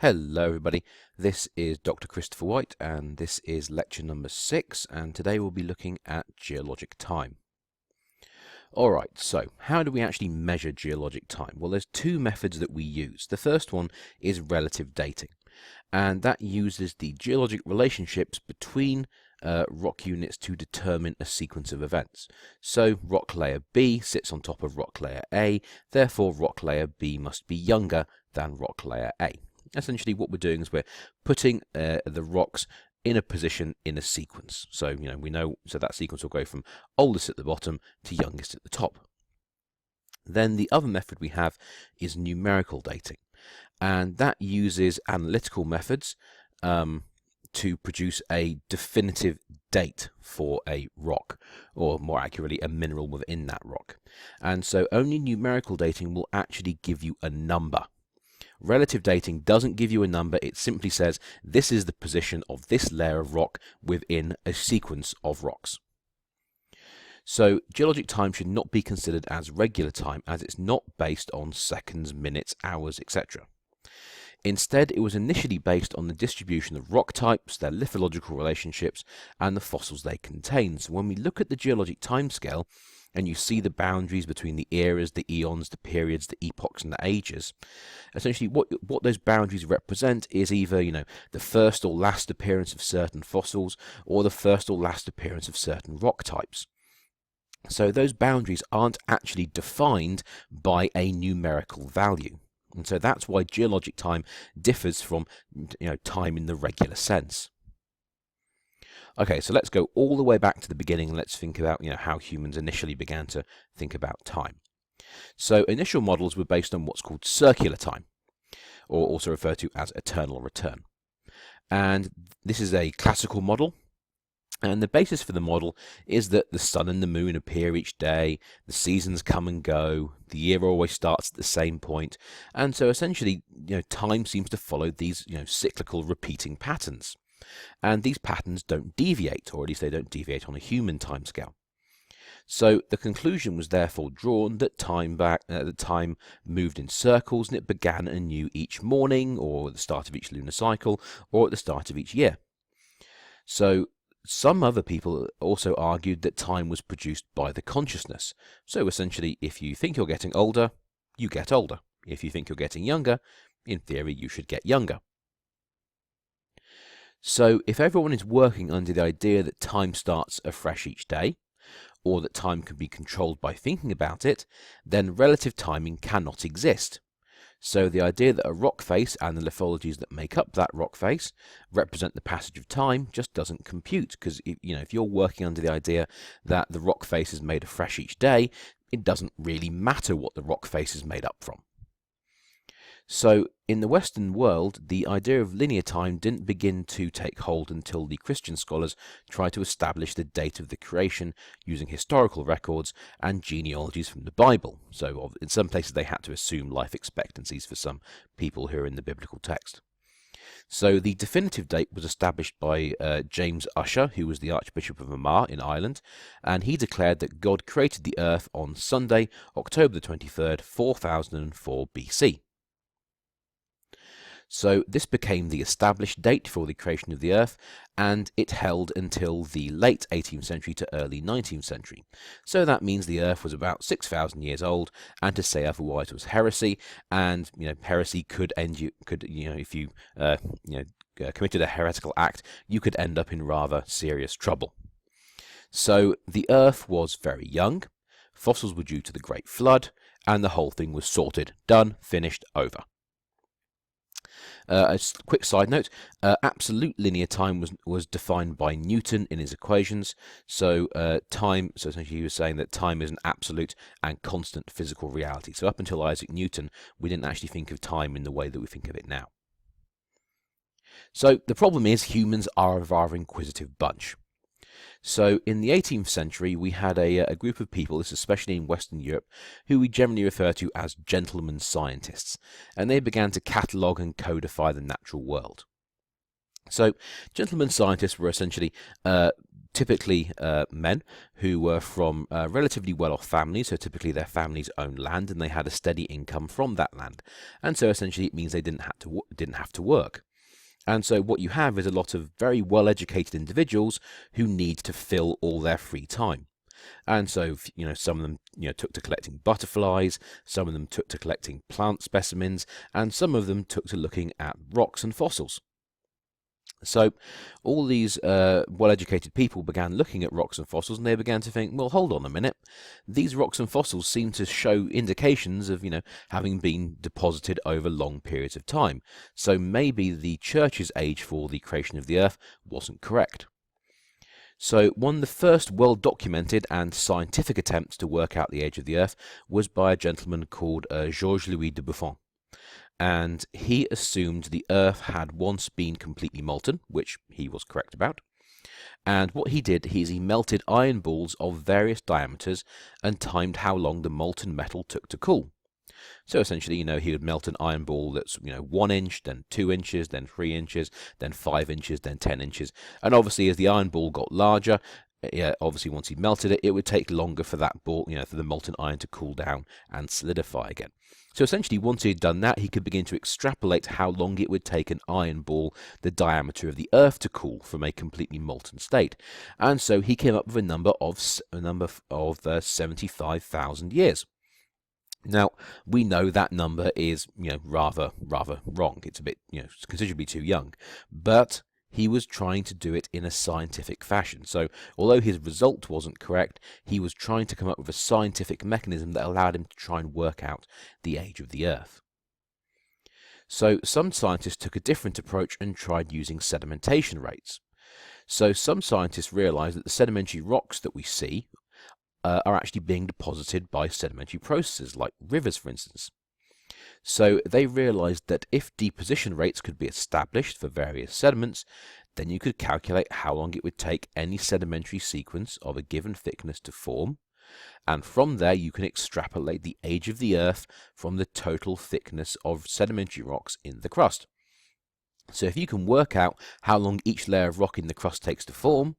Hello everybody, this is Dr. Christopher White and this is lecture number 6, and today we'll be looking at geologic time. Alright, so how do we actually measure geologic time? Well, there's two methods that we use. The first one is relative dating, and that uses the geologic relationships between rock units to determine a sequence of events. So rock layer B sits on top of rock layer A, therefore rock layer B must be younger than rock layer A. Essentially what we're doing is we're putting the rocks in a position in a sequence. So we know, so that sequence will go from oldest at the bottom to youngest at the top. Then the other method we have is numerical dating, and that uses analytical methods to produce a definitive date for a rock, or more accurately a mineral within that rock. And so only numerical dating will actually give you a number. Relative dating doesn't give you a number, it simply says this is the position of this layer of rock within a sequence of rocks. So geologic time should not be considered as regular time, as it's not based on seconds, minutes, hours, etc. Instead, it was initially based on the distribution of rock types, their lithological relationships, and the fossils they contain. So when we look at the geologic timescale, and you see the boundaries between the eras, the eons, the periods, the epochs, and the ages. Essentially, what those boundaries represent is either, the first or last appearance of certain fossils, or the first or last appearance of certain rock types. So those boundaries aren't actually defined by a numerical value. And so that's why geologic time differs from, time in the regular sense. Okay, so let's go all the way back to the beginning and let's think about how humans initially began to think about time. So initial models were based on what's called circular time, or also referred to as eternal return. And this is a classical model, and the basis for the model is that the sun and the moon appear each day, the seasons come and go, the year always starts at the same point, and so essentially time seems to follow these cyclical repeating patterns. And these patterns don't deviate, or at least they don't deviate on a human timescale. So the conclusion was therefore drawn that time moved in circles, and it began anew each morning, or at the start of each lunar cycle, or at the start of each year. So some other people also argued that time was produced by the consciousness. So essentially, if you think you're getting older, you get older. If you think you're getting younger, in theory, you should get younger. So if everyone is working under the idea that time starts afresh each day, or that time can be controlled by thinking about it, then relative timing cannot exist. So the idea that a rock face and the lithologies that make up that rock face represent the passage of time just doesn't compute, because if you're working under the idea that the rock face is made afresh each day, it doesn't really matter what the rock face is made up from. So in the Western world, the idea of linear time didn't begin to take hold until the Christian scholars tried to establish the date of the creation using historical records and genealogies from the Bible. So in some places they had to assume life expectancies for some people who are in the biblical text. So the definitive date was established by James Ussher, who was the Archbishop of Armagh in Ireland, and he declared that God created the earth on Sunday, October the 23rd, 4004 BC. So this became the established date for the creation of the Earth, and it held until the late 18th century to early 19th century. So that means the Earth was about 6,000 years old, and to say otherwise was heresy. And heresy could end you if you committed a heretical act, you could end up in rather serious trouble. So the Earth was very young. Fossils were due to the Great Flood, and the whole thing was sorted, done, finished, over. A quick side note, absolute linear time was defined by Newton in his equations. So essentially he was saying that time is an absolute and constant physical reality. So up until Isaac Newton, we didn't actually think of time in the way that we think of it now. So the problem is humans are a rather inquisitive bunch. So in the 18th century, we had a group of people, this especially in Western Europe, who we generally refer to as gentlemen scientists, and they began to catalogue and codify the natural world. So gentlemen scientists were essentially typically men who were from relatively well-off families, so typically their families owned land and they had a steady income from that land. And so essentially it means they didn't have to work. And so what you have is a lot of very well-educated individuals who need to fill all their free time. And so, some of them, took to collecting butterflies, some of them took to collecting plant specimens, and some of them took to looking at rocks and fossils. So all these well-educated people began looking at rocks and fossils, and they began to think, well, hold on a minute. These rocks and fossils seem to show indications of, having been deposited over long periods of time. So maybe the church's age for the creation of the Earth wasn't correct. So one of the first well-documented and scientific attempts to work out the age of the Earth was by a gentleman called Georges-Louis de Buffon. And he assumed the Earth had once been completely molten, which he was correct about. And what he did is he melted iron balls of various diameters and timed how long the molten metal took to cool. So essentially, he would melt an iron ball that's, 1 inch, then 2 inches, then 3 inches, then 5 inches, then 10 inches. And obviously, as the iron ball got larger, obviously once he melted it, it would take longer for that ball, for the molten iron to cool down and solidify again. So essentially, once he had done that, he could begin to extrapolate how long it would take an iron ball, the diameter of the Earth, to cool from a completely molten state. And so he came up with a number of 75,000 years. Now, we know that number is, rather wrong. It's a bit, considerably too young. But he was trying to do it in a scientific fashion. So, although his result wasn't correct, he was trying to come up with a scientific mechanism that allowed him to try and work out the age of the Earth. So, some scientists took a different approach and tried using sedimentation rates. So, some scientists realized that the sedimentary rocks that we see are actually being deposited by sedimentary processes, like rivers, for instance. So they realized that if deposition rates could be established for various sediments, then you could calculate how long it would take any sedimentary sequence of a given thickness to form, and from there you can extrapolate the age of the Earth from the total thickness of sedimentary rocks in the crust. So if you can work out how long each layer of rock in the crust takes to form,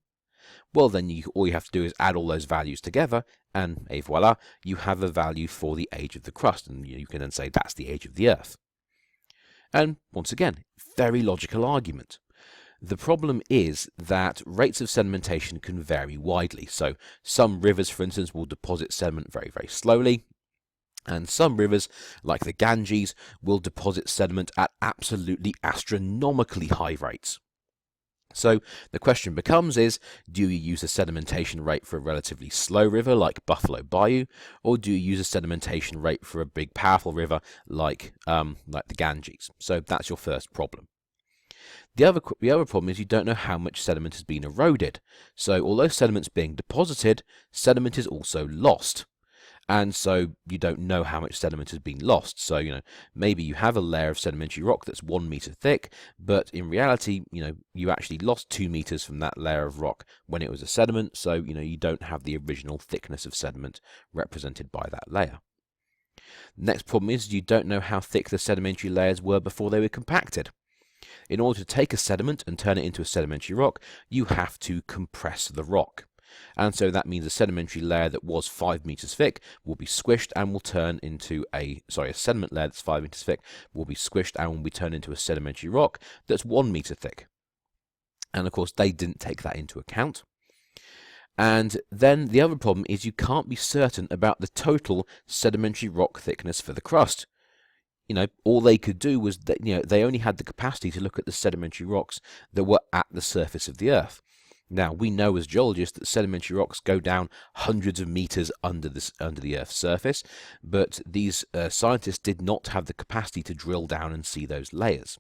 well, then all you have to do is add all those values together, and voila, you have a value for the age of the crust, and you can then say that's the age of the Earth. And once again, very logical argument. The problem is that rates of sedimentation can vary widely. So some rivers, for instance, will deposit sediment very, very slowly, and some rivers, like the Ganges, will deposit sediment at absolutely astronomically high rates. So the question becomes do you use a sedimentation rate for a relatively slow river like Buffalo Bayou, or do you use a sedimentation rate for a big powerful river like the Ganges? So that's your first problem. The other problem is you don't know how much sediment has been eroded. So although sediment's being deposited, sediment is also lost. And so you don't know how much sediment has been lost. So, maybe you have a layer of sedimentary rock that's 1 meter thick, but in reality, you actually lost 2 meters from that layer of rock when it was a sediment. So, you don't have the original thickness of sediment represented by that layer. The next problem is you don't know how thick the sedimentary layers were before they were compacted. In order to take a sediment and turn it into a sedimentary rock, you have to compress the rock. And so that means a sedimentary layer that was 5 meters thick will be squished and will turn into a sediment layer that's 5 meters thick will be squished and will be turned into a sedimentary rock that's 1 meter thick. And of course, they didn't take that into account. And then the other problem is you can't be certain about the total sedimentary rock thickness for the crust. All they could do was that, they only had the capacity to look at the sedimentary rocks that were at the surface of the Earth. Now, we know as geologists that sedimentary rocks go down hundreds of meters under the Earth's surface, but these scientists did not have the capacity to drill down and see those layers.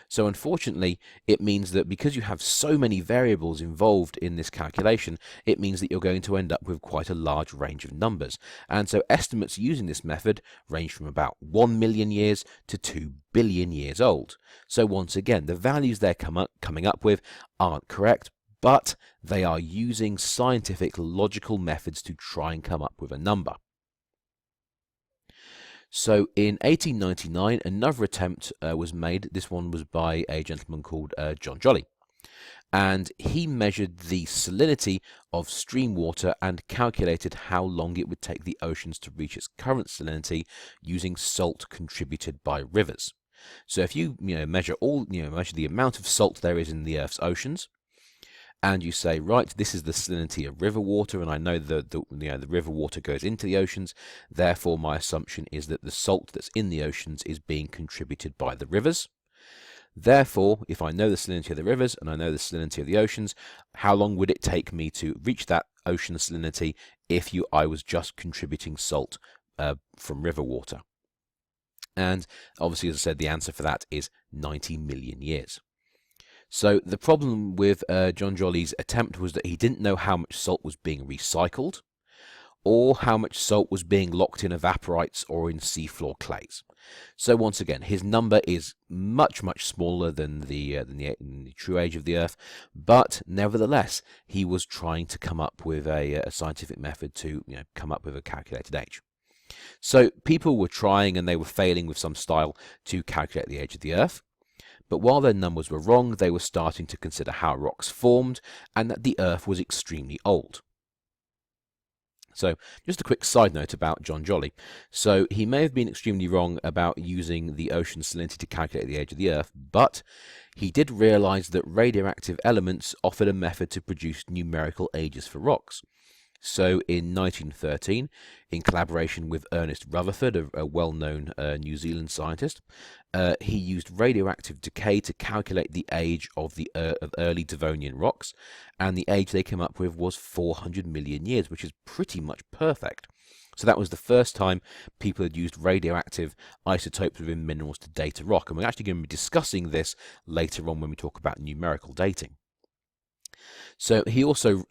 So unfortunately, it means that because you have so many variables involved in this calculation, it means that you're going to end up with quite a large range of numbers. And so estimates using this method range from about 1 million years to 2 billion years old. So once again, the values they're coming up with aren't correct, but they are using scientific logical methods to try and come up with a number. So in 1899, another attempt was made. This one was by a gentleman called John Joly. and he measured the salinity of stream water and calculated how long it would take the oceans to reach its current salinity using salt contributed by rivers. So if you measure the amount of salt there is in the Earth's oceans, and you say, right, this is the salinity of river water, and I know the river water goes into the oceans, therefore my assumption is that the salt that's in the oceans is being contributed by the rivers. Therefore, if I know the salinity of the rivers and I know the salinity of the oceans, how long would it take me to reach that ocean salinity if I was just contributing salt from river water? And obviously, as I said, the answer for that is 90 million years. So the problem with John Joly's attempt was that he didn't know how much salt was being recycled or how much salt was being locked in evaporites or in seafloor clays. So once again, his number is much, much smaller than the true age of the Earth, but nevertheless, he was trying to come up with a scientific method to come up with a calculated age. So people were trying and they were failing with some style to calculate the age of the Earth. But while their numbers were wrong, they were starting to consider how rocks formed and that the Earth was extremely old. So, just a quick side note about John Joly. So, he may have been extremely wrong about using the ocean salinity to calculate the age of the Earth, but he did realize that radioactive elements offered a method to produce numerical ages for rocks. So in 1913, in collaboration with Ernest Rutherford, a well-known New Zealand scientist, he used radioactive decay to calculate the age of early Devonian rocks, and the age they came up with was 400 million years, which is pretty much perfect. So that was the first time people had used radioactive isotopes within minerals to date a rock, and we're actually going to be discussing this later on when we talk about numerical dating. So he also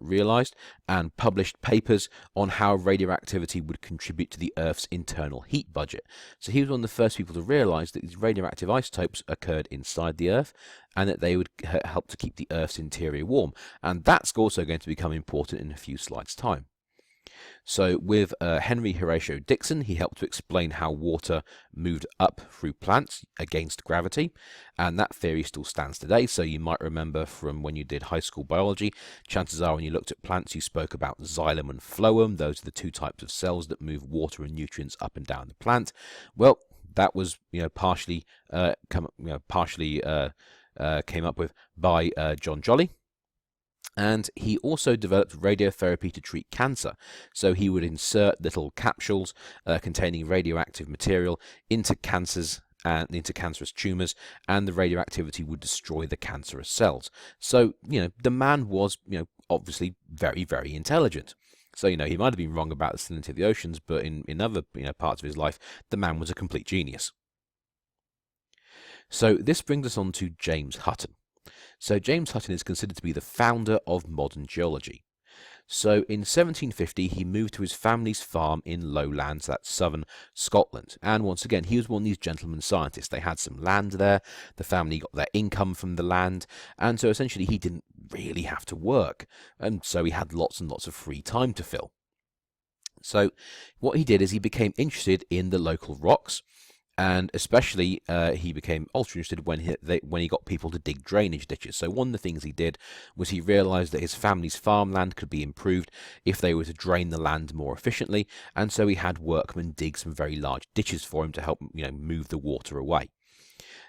realized and published papers on how radioactivity would contribute to the Earth's internal heat budget. So he was one of the first people to realize that these radioactive isotopes occurred inside the Earth and that they would help to keep the Earth's interior warm. And that's also going to become important in a few slides' time. So with Henry Horatio Dixon, he helped to explain how water moved up through plants against gravity, and that theory still stands today. So you might remember from when you did high school biology, chances are when you looked at plants, you spoke about xylem and phloem. Those are the two types of cells that move water and nutrients up and down the plant. Well, that was partially came up with by John Joly. And he also developed radiotherapy to treat cancer. So he would insert little capsules containing radioactive material into cancers and into cancerous tumors, and the radioactivity would destroy the cancerous cells. So, the man was, obviously very, very intelligent. So, he might have been wrong about the salinity of the oceans, but in other, parts of his life, the man was a complete genius. So this brings us on to James Hutton. So James Hutton is considered to be the founder of modern geology. So in 1750 he moved to his family's farm in lowlands, that's southern Scotland, and once again he was one of these gentleman scientists. They had some land there, the family got their income from the land, and so essentially he didn't really have to work, and so he had lots and lots of free time to fill. So what he did is he became interested in the local rocks, and especially he became ultra interested when he got people to dig drainage ditches. So one of the things he did was he realized that his family's farmland could be improved if they were to drain the land more efficiently, and so he had workmen dig some very large ditches for him to help move the water away.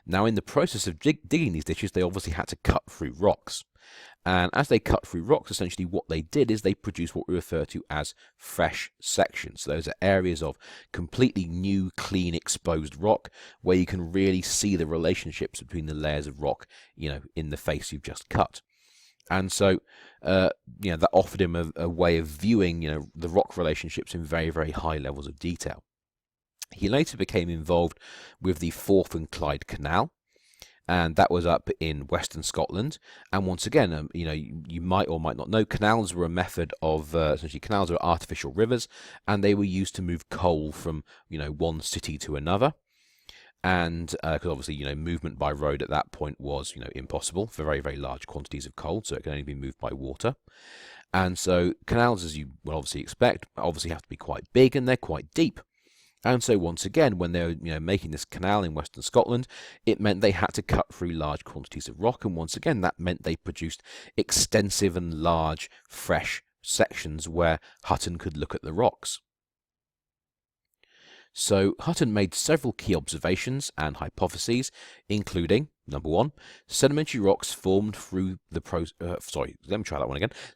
Now in the process of digging these ditches, they obviously had to cut through rocks. And as they cut through rocks, essentially what they did is they produced what we refer to as fresh sections. So those are areas of completely new, clean, exposed rock where you can really see the relationships between the layers of rock, in the face you've just cut. And so, that offered him a way of viewing, the rock relationships in very, very high levels of detail. He later became involved with the Forth and Clyde Canal, and that was up in western Scotland. And once again, you might or might not know, canals were a method of, essentially canals are artificial rivers, and they were used to move coal from, one city to another. And because obviously, movement by road at that point was, impossible for very, very large quantities of coal, so it can only be moved by water. And so canals, as you will obviously expect, obviously have to be quite big and they're quite deep. And so once again, when they were making this canal in Western Scotland, it meant they had to cut through large quantities of rock, and once again that meant they produced extensive and large fresh sections where Hutton could look at the rocks. So Hutton made several key observations and hypotheses, including, number one, sedimentary rocks formed through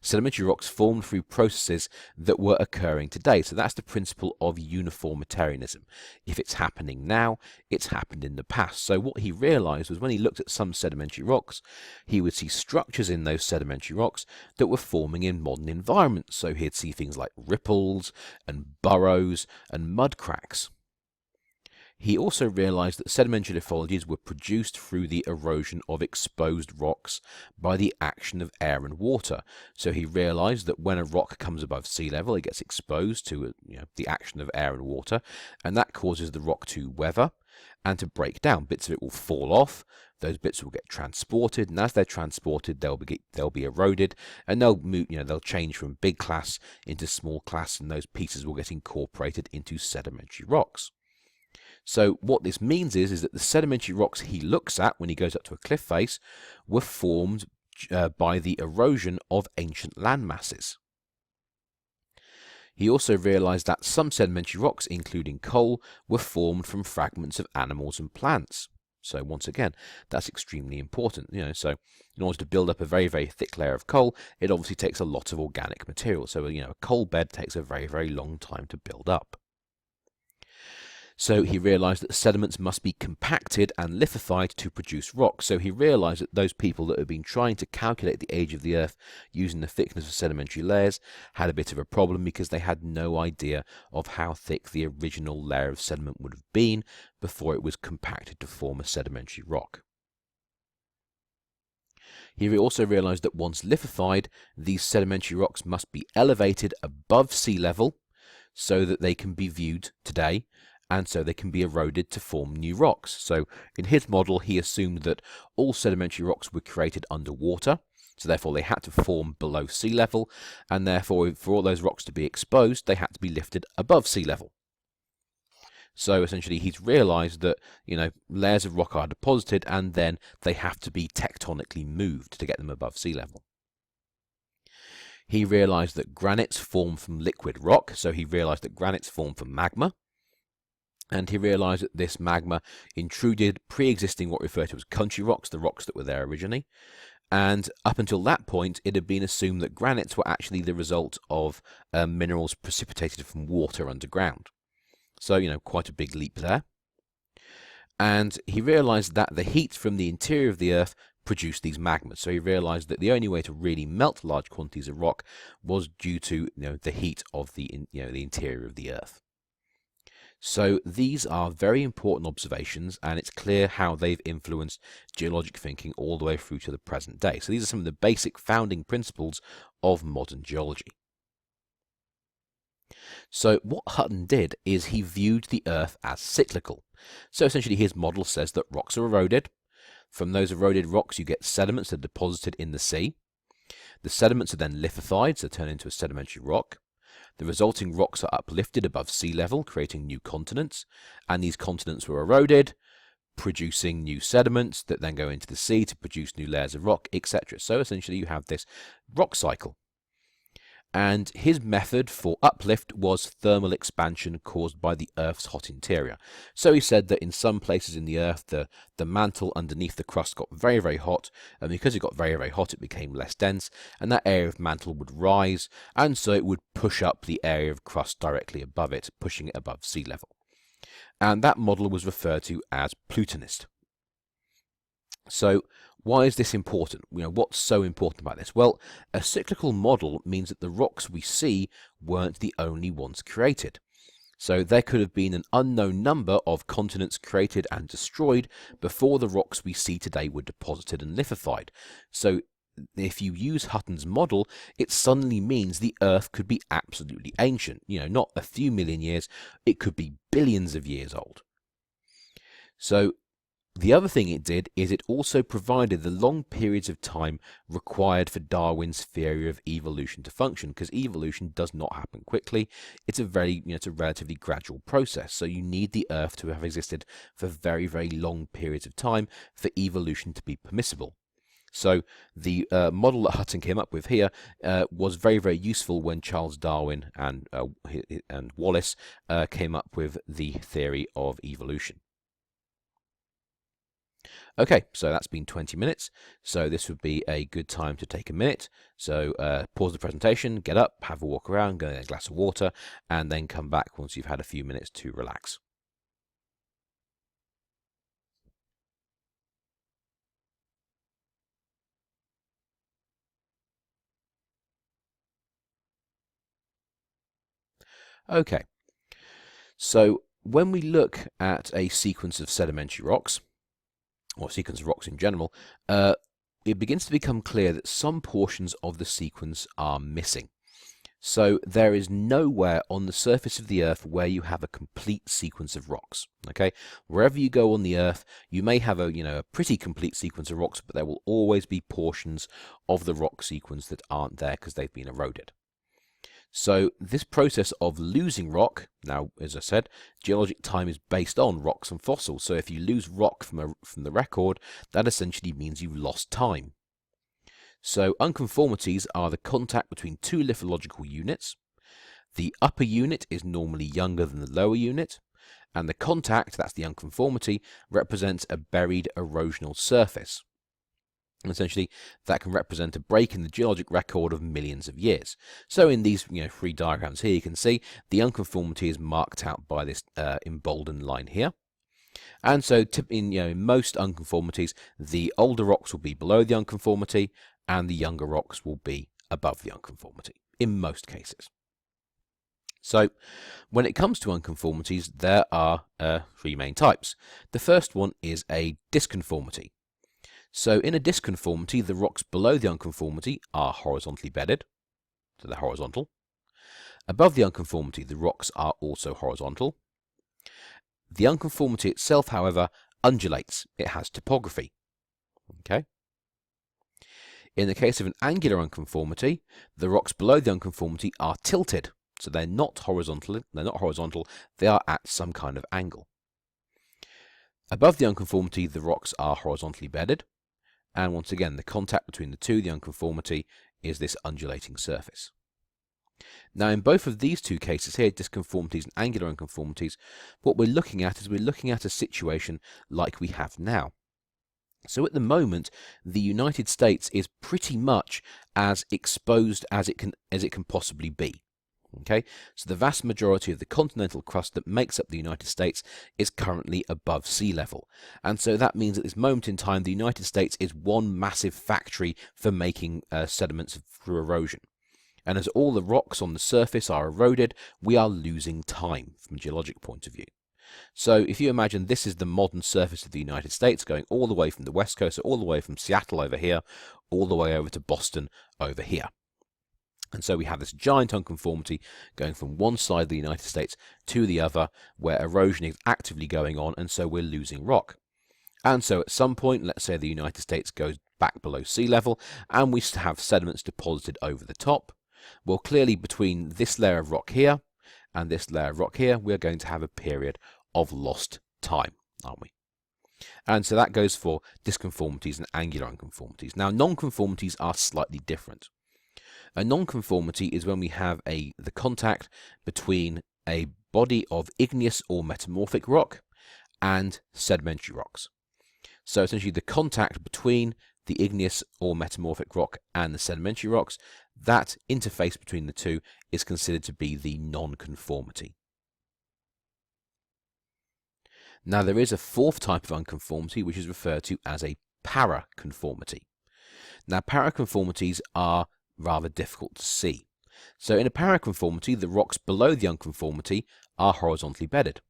Sedimentary rocks formed through processes that were occurring today. So that's the principle of uniformitarianism. If it's happening now, it's happened in the past. So what he realized was when he looked at some sedimentary rocks, he would see structures in those sedimentary rocks that were forming in modern environments. So he'd see things like ripples and burrows and mud cracks. He also realized that sedimentary lithologies were produced through the erosion of exposed rocks by the action of air and water. So he realized that when a rock comes above sea level, it gets exposed to the action of air and water, and that causes the rock to weather and to break down. Bits of it will fall off, those bits will get transported, and as they're transported, they'll be eroded, and they'll change from big class into small class, and those pieces will get incorporated into sedimentary rocks. So what this means is that the sedimentary rocks he looks at when he goes up to a cliff face were formed by the erosion of ancient land masses. He also realized that some sedimentary rocks, including coal, were formed from fragments of animals and plants. So once again, that's extremely important. So in order to build up a very, very thick layer of coal, it obviously takes a lot of organic material. So a coal bed takes a very, very long time to build up. So he realized that sediments must be compacted and lithified to produce rock. So he realized that those people that had been trying to calculate the age of the Earth using the thickness of sedimentary layers had a bit of a problem because they had no idea of how thick the original layer of sediment would have been before it was compacted to form a sedimentary rock. He also realized that once lithified, these sedimentary rocks must be elevated above sea level so that they can be viewed today, and so they can be eroded to form new rocks. So in his model, he assumed that all sedimentary rocks were created underwater, so therefore they had to form below sea level, and therefore for all those rocks to be exposed, they had to be lifted above sea level. So essentially he's realized that, layers of rock are deposited, and then they have to be tectonically moved to get them above sea level. He realized that granites form from liquid rock, so he realized that granites form from magma. And he realized that this magma intruded pre-existing what we refer to as country rocks, the rocks that were there originally. And up until that point, it had been assumed that granites were actually the result of minerals precipitated from water underground. So, quite a big leap there. And he realized that the heat from the interior of the Earth produced these magmas. So he realized that the only way to really melt large quantities of rock was due to the heat of the interior of the Earth. So these are very important observations, and it's clear how they've influenced geologic thinking all the way through to the present day. So these are some of the basic founding principles of modern geology. So what Hutton did is he viewed the Earth as cyclical. So essentially his model says that rocks are eroded. From those eroded rocks you get sediments that are deposited in the sea. The sediments are then lithified, so turn into a sedimentary rock. The resulting rocks are uplifted above sea level, creating new continents, and these continents were eroded, producing new sediments that then go into the sea to produce new layers of rock, etc. So essentially you have this rock cycle. And his method for uplift was thermal expansion caused by the Earth's hot interior. So he said that in some places in the Earth, the mantle underneath the crust got very, very hot, and because it got very, very hot, it became less dense, and that area of mantle would rise, and so it would push up the area of crust directly above it, pushing it above sea level. And that model was referred to as Plutonist. So why is this important? What's so important about this? Well, a cyclical model means that the rocks we see weren't the only ones created. So there could have been an unknown number of continents created and destroyed before the rocks we see today were deposited and lithified. So if you use Hutton's model, it suddenly means the Earth could be absolutely ancient. Not a few million years, it could be billions of years old. So The other thing it did is it also provided the long periods of time required for Darwin's theory of evolution to function, because evolution does not happen quickly. It's a it's a relatively gradual process. So you need the Earth to have existed for very, very long periods of time for evolution to be permissible. So the model that Hutton came up with here was very, very useful when Charles Darwin and Wallace came up with the theory of evolution. Okay, so that's been 20 minutes, so this would be a good time to take a minute. So pause the presentation, get up, have a walk around, go get a glass of water, and then come back once you've had a few minutes to relax. Okay, so when we look at a sequence of sedimentary rocks, or sequence of rocks in general, it begins to become clear that some portions of the sequence are missing. So there is nowhere on the surface of the Earth where you have a complete sequence of rocks. Okay, wherever you go on the Earth, you may have a pretty complete sequence of rocks, but there will always be portions of the rock sequence that aren't there because they've been eroded. So this process of losing rock, now as I said, geologic time is based on rocks and fossils. So if you lose rock from the record, that essentially means you've lost time. So unconformities are the contact between two lithological units. The upper unit is normally younger than the lower unit, and the contact, that's the unconformity, represents a buried erosional surface. And essentially, that can represent a break in the geologic record of millions of years. So in these three diagrams here, you can see the unconformity is marked out by this emboldened line here. And so in most unconformities, the older rocks will be below the unconformity, and the younger rocks will be above the unconformity, in most cases. So when it comes to unconformities, there are three main types. The first one is a disconformity. So in a disconformity, the rocks below the unconformity are horizontally bedded, so they're horizontal. Above the unconformity, the rocks are also horizontal. The unconformity itself, however, undulates. It has topography. Okay. In the case of an angular unconformity, the rocks below the unconformity are tilted, so they're not horizontal. They are at some kind of angle. Above the unconformity, the rocks are horizontally bedded. And once again, the contact between the two, the unconformity, is this undulating surface. Now, in both of these two cases here, disconformities and angular unconformities, what we're looking at is a situation like we have now. So at the moment, the United States is pretty much as exposed as it can possibly be. Okay, so the vast majority of the continental crust that makes up the United States is currently above sea level. And so that means at this moment in time, the United States is one massive factory for making sediments through erosion. And as all the rocks on the surface are eroded, we are losing time from a geologic point of view. So if you imagine this is the modern surface of the United States, going all the way from the west coast, all the way from Seattle over here, all the way over to Boston over here. And so we have this giant unconformity going from one side of the United States to the other, where erosion is actively going on, and so we're losing rock. And so at some point, let's say the United States goes back below sea level, and we have sediments deposited over the top. Well, clearly between this layer of rock here and this layer of rock here, we're going to have a period of lost time, aren't we? And so that goes for disconformities and angular unconformities. Now, nonconformities are slightly different. A nonconformity is when we have the contact between a body of igneous or metamorphic rock and sedimentary rocks. So essentially the contact between the igneous or metamorphic rock and the sedimentary rocks, that interface between the two is considered to be the nonconformity. Now there is a fourth type of unconformity which is referred to as a paraconformity. Now paraconformities are rather difficult to see. So in a paraconformity, the rocks below the unconformity are horizontally bedded.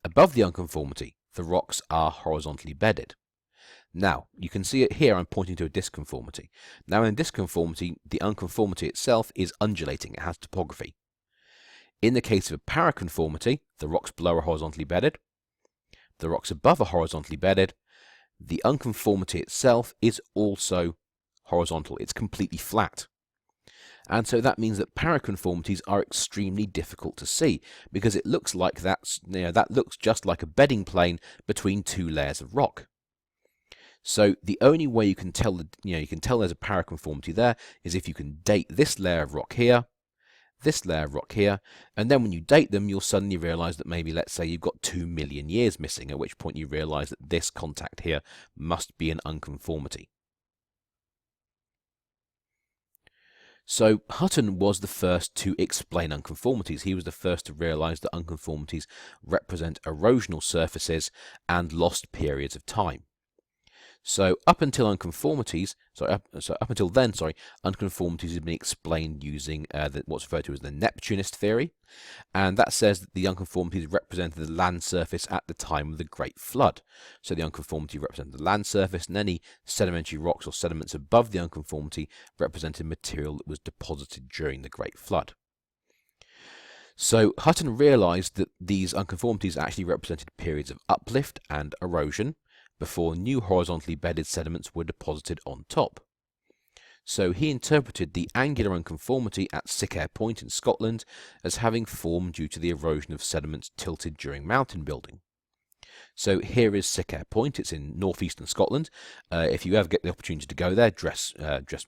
Above the unconformity, the rocks are horizontally bedded. Now, you can see it here, I'm pointing to a disconformity. Now in disconformity, the unconformity itself is undulating, it has topography. In the case of a paraconformity, the rocks below are horizontally bedded. the rocks above are horizontally bedded. The unconformity itself is also horizontal. It's completely flat. And so that means that paraconformities are extremely difficult to see because it looks like that looks just like a bedding plane between two layers of rock. So the only way you can tell there's a paraconformity there is if you can date this layer of rock here, this layer of rock here, and then when you date them, you'll suddenly realize that maybe, let's say, you've got 2 million years missing, at which point you realize that this contact here must be an unconformity. So Hutton was the first to explain unconformities. He was the first to realize that unconformities represent erosional surfaces and lost periods of time. So up until unconformities have been explained using what's referred to as the Neptunist theory, and that says that the unconformities represented the land surface at the time of the Great Flood. So the unconformity represented the land surface, and any sedimentary rocks or sediments above the unconformity represented material that was deposited during the Great Flood. So Hutton realized that these unconformities actually represented periods of uplift and erosion before new horizontally bedded sediments were deposited on top. So he interpreted the angular unconformity at Decay Point in Scotland as having formed due to the erosion of sediments tilted during mountain building. So here is Decay Point. It's in northeastern Scotland. If you ever get the opportunity to go there, dress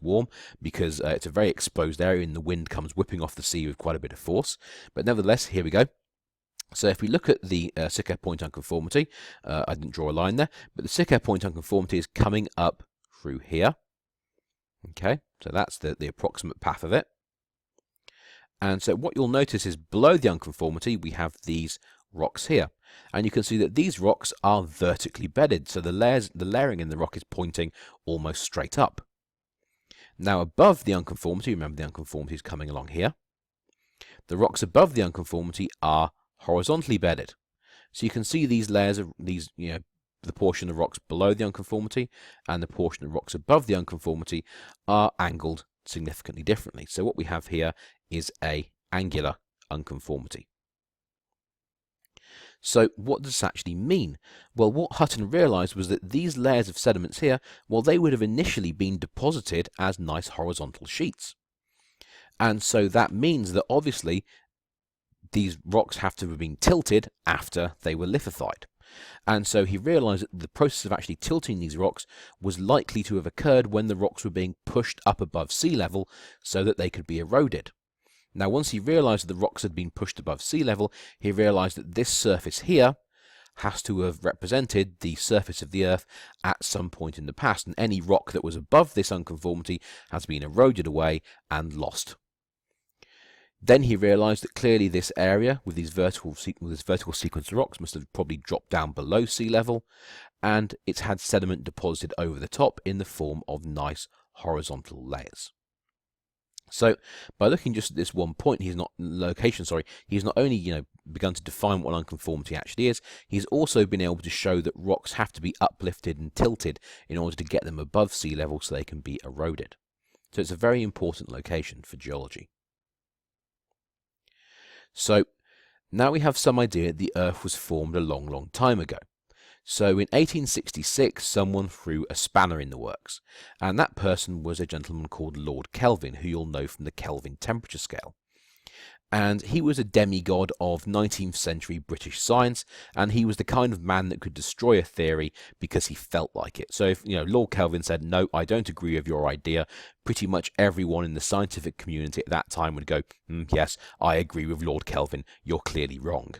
warm, because it's a very exposed area and the wind comes whipping off the sea with quite a bit of force. But nevertheless, here we go. So if we look at the Decay Point unconformity, I didn't draw a line there, but the Decay Point unconformity is coming up through here. Okay, so that's the approximate path of it. And so what you'll notice is below the unconformity, we have these rocks here. And you can see that these rocks are vertically bedded, so the layering in the rock is pointing almost straight up. Now above the unconformity, remember the unconformity is coming along here, the rocks above the unconformity are horizontally bedded. So you can see these layers of the portion of rocks below the unconformity and the portion of rocks above the unconformity are angled significantly differently. So what we have here is a angular unconformity. So what does this actually mean? Well, what Hutton realized was that these layers of sediments here, well, they would have initially been deposited as nice horizontal sheets. And so that means that obviously these rocks have to have been tilted after they were lithified. And so he realized that the process of actually tilting these rocks was likely to have occurred when the rocks were being pushed up above sea level so that they could be eroded. Now, once he realized that the rocks had been pushed above sea level, he realized that this surface here has to have represented the surface of the Earth at some point in the past, and any rock that was above this unconformity has been eroded away and lost. Then he realized that clearly this area with this vertical sequence of rocks must have probably dropped down below sea level, and it's had sediment deposited over the top in the form of nice horizontal layers. So by looking just at this one point, he's not only begun to define what unconformity actually is, he's also been able to show that rocks have to be uplifted and tilted in order to get them above sea level so they can be eroded. So it's a very important location for geology. So now we have some idea the Earth was formed a long, long time ago. So in 1866, someone threw a spanner in the works, and that person was a gentleman called Lord Kelvin, who you'll know from the Kelvin temperature scale. And he was a demigod of 19th century British science, and he was the kind of man that could destroy a theory because he felt like it. So if Lord Kelvin said, "No, I don't agree with your idea," pretty much everyone in the scientific community at that time would go, "Yes, I agree with Lord Kelvin, you're clearly wrong."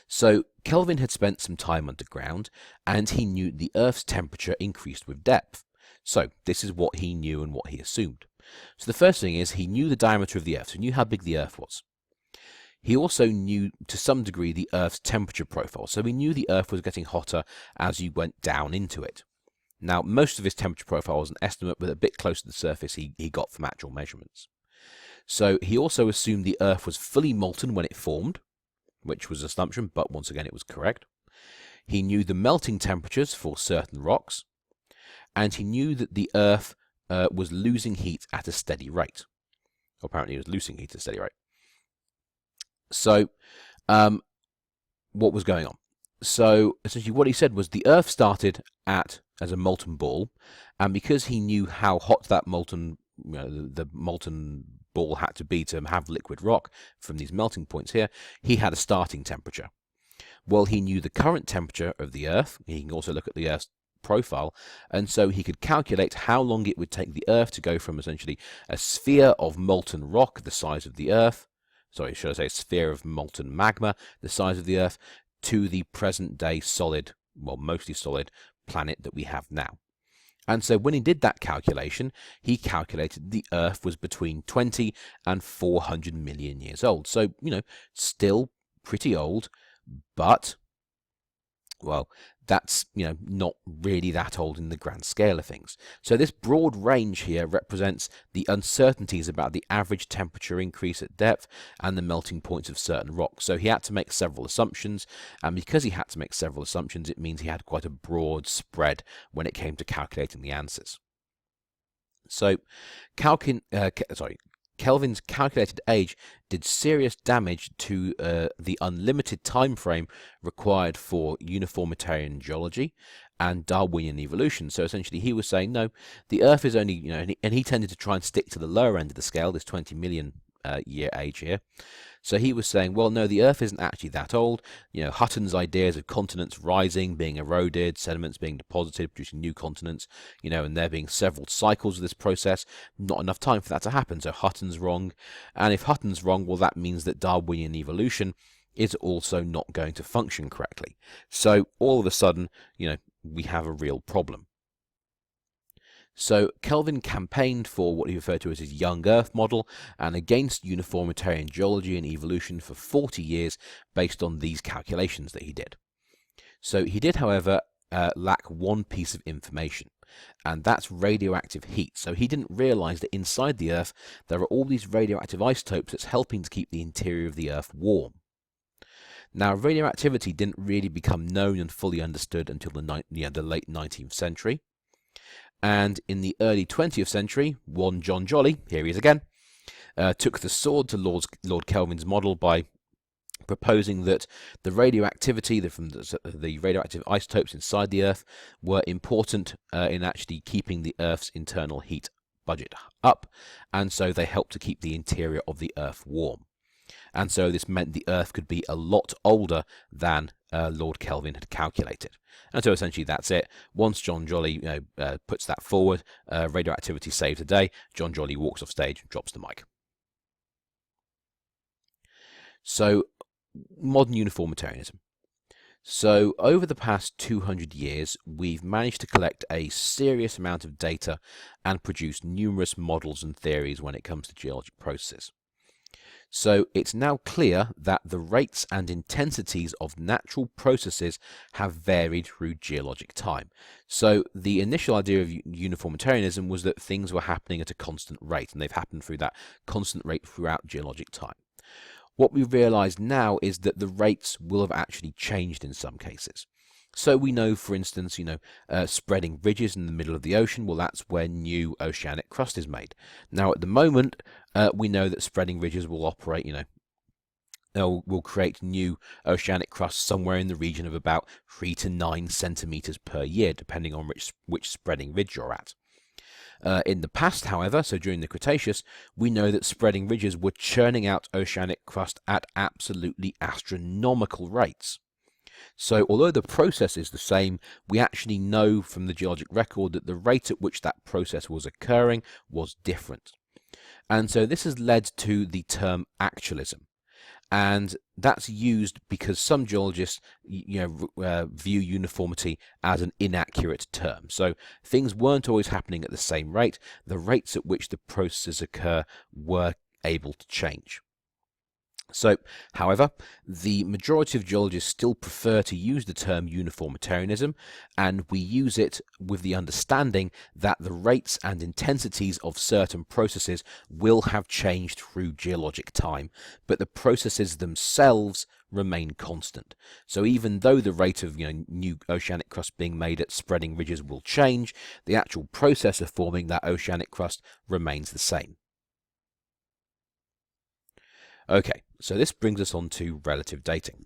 So Kelvin had spent some time underground, and he knew the Earth's temperature increased with depth. So this is what he knew and what he assumed. So the first thing is he knew the diameter of the Earth, so he knew how big the Earth was. He also knew to some degree the Earth's temperature profile, so he knew the Earth was getting hotter as you went down into it. Now, most of his temperature profile was an estimate, but a bit closer to the surface he got from actual measurements. So he also assumed the Earth was fully molten when it formed, which was an assumption, but once again it was correct. He knew the melting temperatures for certain rocks, and he knew that the Earth was losing heat at a steady rate. Apparently it was losing heat at a steady rate. So what was going on? So essentially what he said was the Earth started as a molten ball, and because he knew how hot that molten the molten ball had to be to have liquid rock from these melting points here, he had a starting temperature. Well, he knew the current temperature of the Earth. He can also look at the Earth's profile, and so he could calculate how long it would take the Earth to go from essentially a sphere of molten rock the size of the Earth, sorry, should I say a sphere of molten magma the size of the Earth, to the present day solid, well, mostly solid planet that we have now. And so when he did that calculation, he calculated the Earth was between 20 and 400 million years old. So, still pretty old, but, well, that's, not really that old in the grand scale of things. So this broad range here represents the uncertainties about the average temperature increase at depth and the melting points of certain rocks. So he had to make several assumptions, and because he had to make several assumptions, it means he had quite a broad spread when it came to calculating the answers. So Kelvin's calculated age did serious damage to the unlimited time frame required for uniformitarian geology and Darwinian evolution. So essentially he was saying, no, the Earth is only, and he tended to try and stick to the lower end of the scale, this 20 million year age here. So he was saying, well, no, the Earth isn't actually that old. Hutton's ideas of continents rising, being eroded, sediments being deposited, producing new continents, and there being several cycles of this process, not enough time for that to happen. So Hutton's wrong. And if Hutton's wrong, well, that means that Darwinian evolution is also not going to function correctly. So all of a sudden, we have a real problem. So Kelvin campaigned for what he referred to as his young Earth model and against uniformitarian geology and evolution for 40 years based on these calculations that he did. So he did, however, lack one piece of information, and that's radioactive heat. So he didn't realize that inside the Earth there are all these radioactive isotopes that's helping to keep the interior of the Earth warm. Now, radioactivity didn't really become known and fully understood until the late 19th century. And in the early 20th century, one John Joly, here he is again, took the sword to Lord Kelvin's model by proposing that the radioactivity from the radioactive isotopes inside the Earth were important in actually keeping the Earth's internal heat budget up, and so they helped to keep the interior of the Earth warm. And so this meant the Earth could be a lot older than Lord Kelvin had calculated. And so essentially that's it. Once John Joly puts that forward, radioactivity saved the day, John Joly walks off stage and drops the mic. So modern uniformitarianism. So over the past 200 years, we've managed to collect a serious amount of data and produce numerous models and theories when it comes to geologic processes. So it's now clear that the rates and intensities of natural processes have varied through geologic time. So the initial idea of uniformitarianism was that things were happening at a constant rate, and they've happened through that constant rate throughout geologic time. What we realise now is that the rates will have actually changed in some cases. So we know, for instance, spreading ridges in the middle of the ocean, well, that's where new oceanic crust is made. Now, at the moment, we know that spreading ridges will operate, will create new oceanic crust somewhere in the region of about 3 to 9 centimeters per year, depending on which spreading ridge you're at. In the past, however, so during the Cretaceous, we know that spreading ridges were churning out oceanic crust at absolutely astronomical rates. So although the process is the same, we actually know from the geologic record that the rate at which that process was occurring was different. And so this has led to the term actualism. And that's used because some geologists view uniformity as an inaccurate term. So things weren't always happening at the same rate. The rates at which the processes occur were able to change. So, however, the majority of geologists still prefer to use the term uniformitarianism, and we use it with the understanding that the rates and intensities of certain processes will have changed through geologic time, but the processes themselves remain constant. So even though the rate of new oceanic crust being made at spreading ridges will change, the actual process of forming that oceanic crust remains the same. Okay, so this brings us on to relative dating.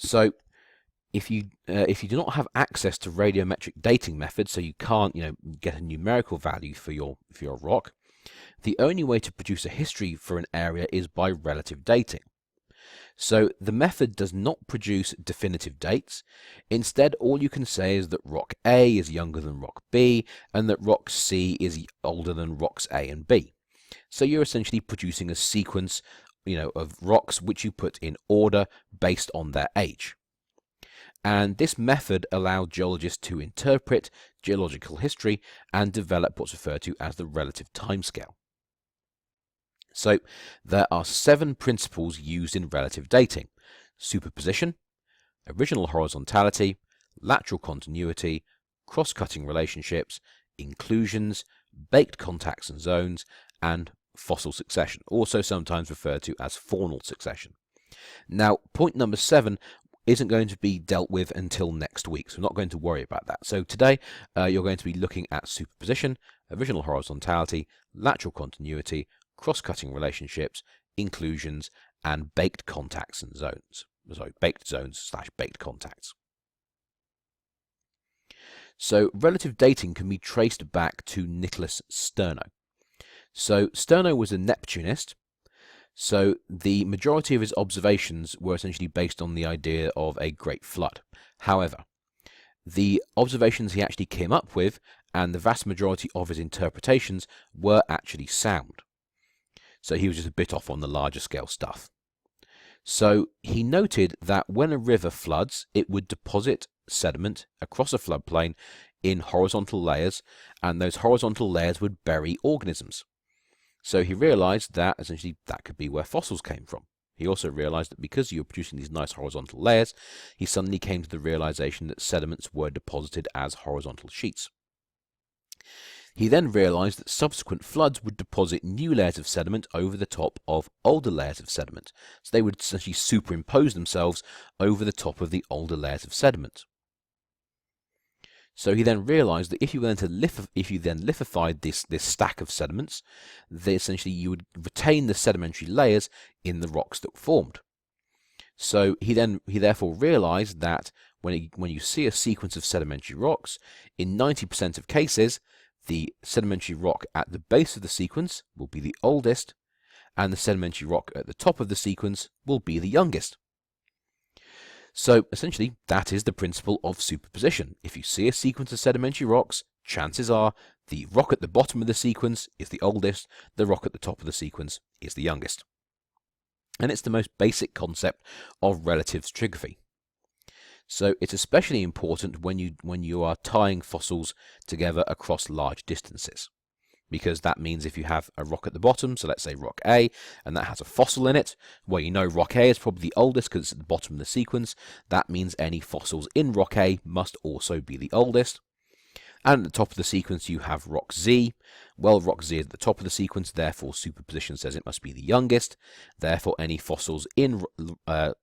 So if you do not have access to radiometric dating methods, so you can't get a numerical value for your rock, the only way to produce a history for an area is by relative dating. So the method does not produce definitive dates. Instead, all you can say is that rock A is younger than rock B and that rock C is older than rocks A and B. So you're essentially producing a sequence of rocks which you put in order based on their age. And this method allowed geologists to interpret geological history and develop what's referred to as the relative timescale. So there are 7 principles used in relative dating: superposition, original horizontality, lateral continuity, cross-cutting relationships, inclusions, baked contacts and zones, and fossil succession, also sometimes referred to as faunal succession. Now, point number 7 isn't going to be dealt with until next week, so we're not going to worry about that. So today you're going to be looking at superposition, original horizontality, lateral continuity, cross-cutting relationships, inclusions, and baked contacts and zones. Sorry, baked zones / baked contacts. So relative dating can be traced back to Nicholas Sterno. So Sterno was a Neptunist. So the majority of his observations were essentially based on the idea of a great flood. However, the observations he actually came up with and the vast majority of his interpretations were actually sound. So he was just a bit off on the larger scale stuff. So he noted that when a river floods, it would deposit sediment across a floodplain in horizontal layers, and those horizontal layers would bury organisms. So he realized that essentially that could be where fossils came from. He also realized that because you were producing these nice horizontal layers, he suddenly came to the realization that sediments were deposited as horizontal sheets. He then realized that subsequent floods would deposit new layers of sediment over the top of older layers of sediment. So they would essentially superimpose themselves over the top of the older layers of sediment. So he then realized that if you then lithified this stack of sediments, then essentially you would retain the sedimentary layers in the rocks that were formed. So he therefore realized that when you see a sequence of sedimentary rocks, in 90% of cases, the sedimentary rock at the base of the sequence will be the oldest, and the sedimentary rock at the top of the sequence will be the youngest. So essentially, that is the principle of superposition. If you see a sequence of sedimentary rocks, chances are the rock at the bottom of the sequence is the oldest, the rock at the top of the sequence is the youngest. And it's the most basic concept of relative stratigraphy. So it's especially important when you are tying fossils together across large distances, because that means if you have a rock at the bottom, so let's say rock A, and that has a fossil in it, well, you know rock A is probably the oldest because it's at the bottom of the sequence. That means any fossils in rock A must also be the oldest. And at the top of the sequence you have rock Z. Well, rock Z is at the top of the sequence, therefore superposition says it must be the youngest. Therefore any fossils in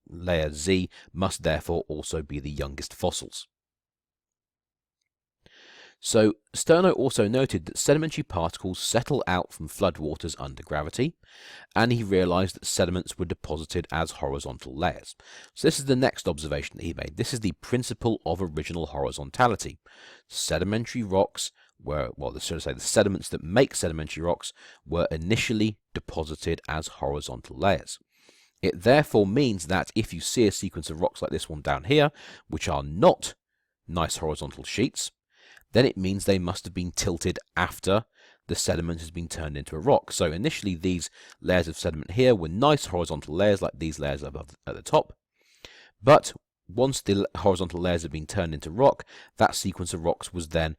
layer Z must therefore also be the youngest fossils. So Sterno also noted that sedimentary particles settle out from floodwaters under gravity, and he realized that sediments were deposited as horizontal layers. So this is the next observation that he made. This is the principle of original horizontality. Sedimentary rocks were, well, the sediments that make sedimentary rocks were initially deposited as horizontal layers. It therefore means that if you see a sequence of rocks like this one down here, which are not nice horizontal sheets, then it means they must have been tilted after the sediment has been turned into a rock. So initially these layers of sediment here were nice horizontal layers like these layers above at the top, but once the horizontal layers had been turned into rock, that sequence of rocks was then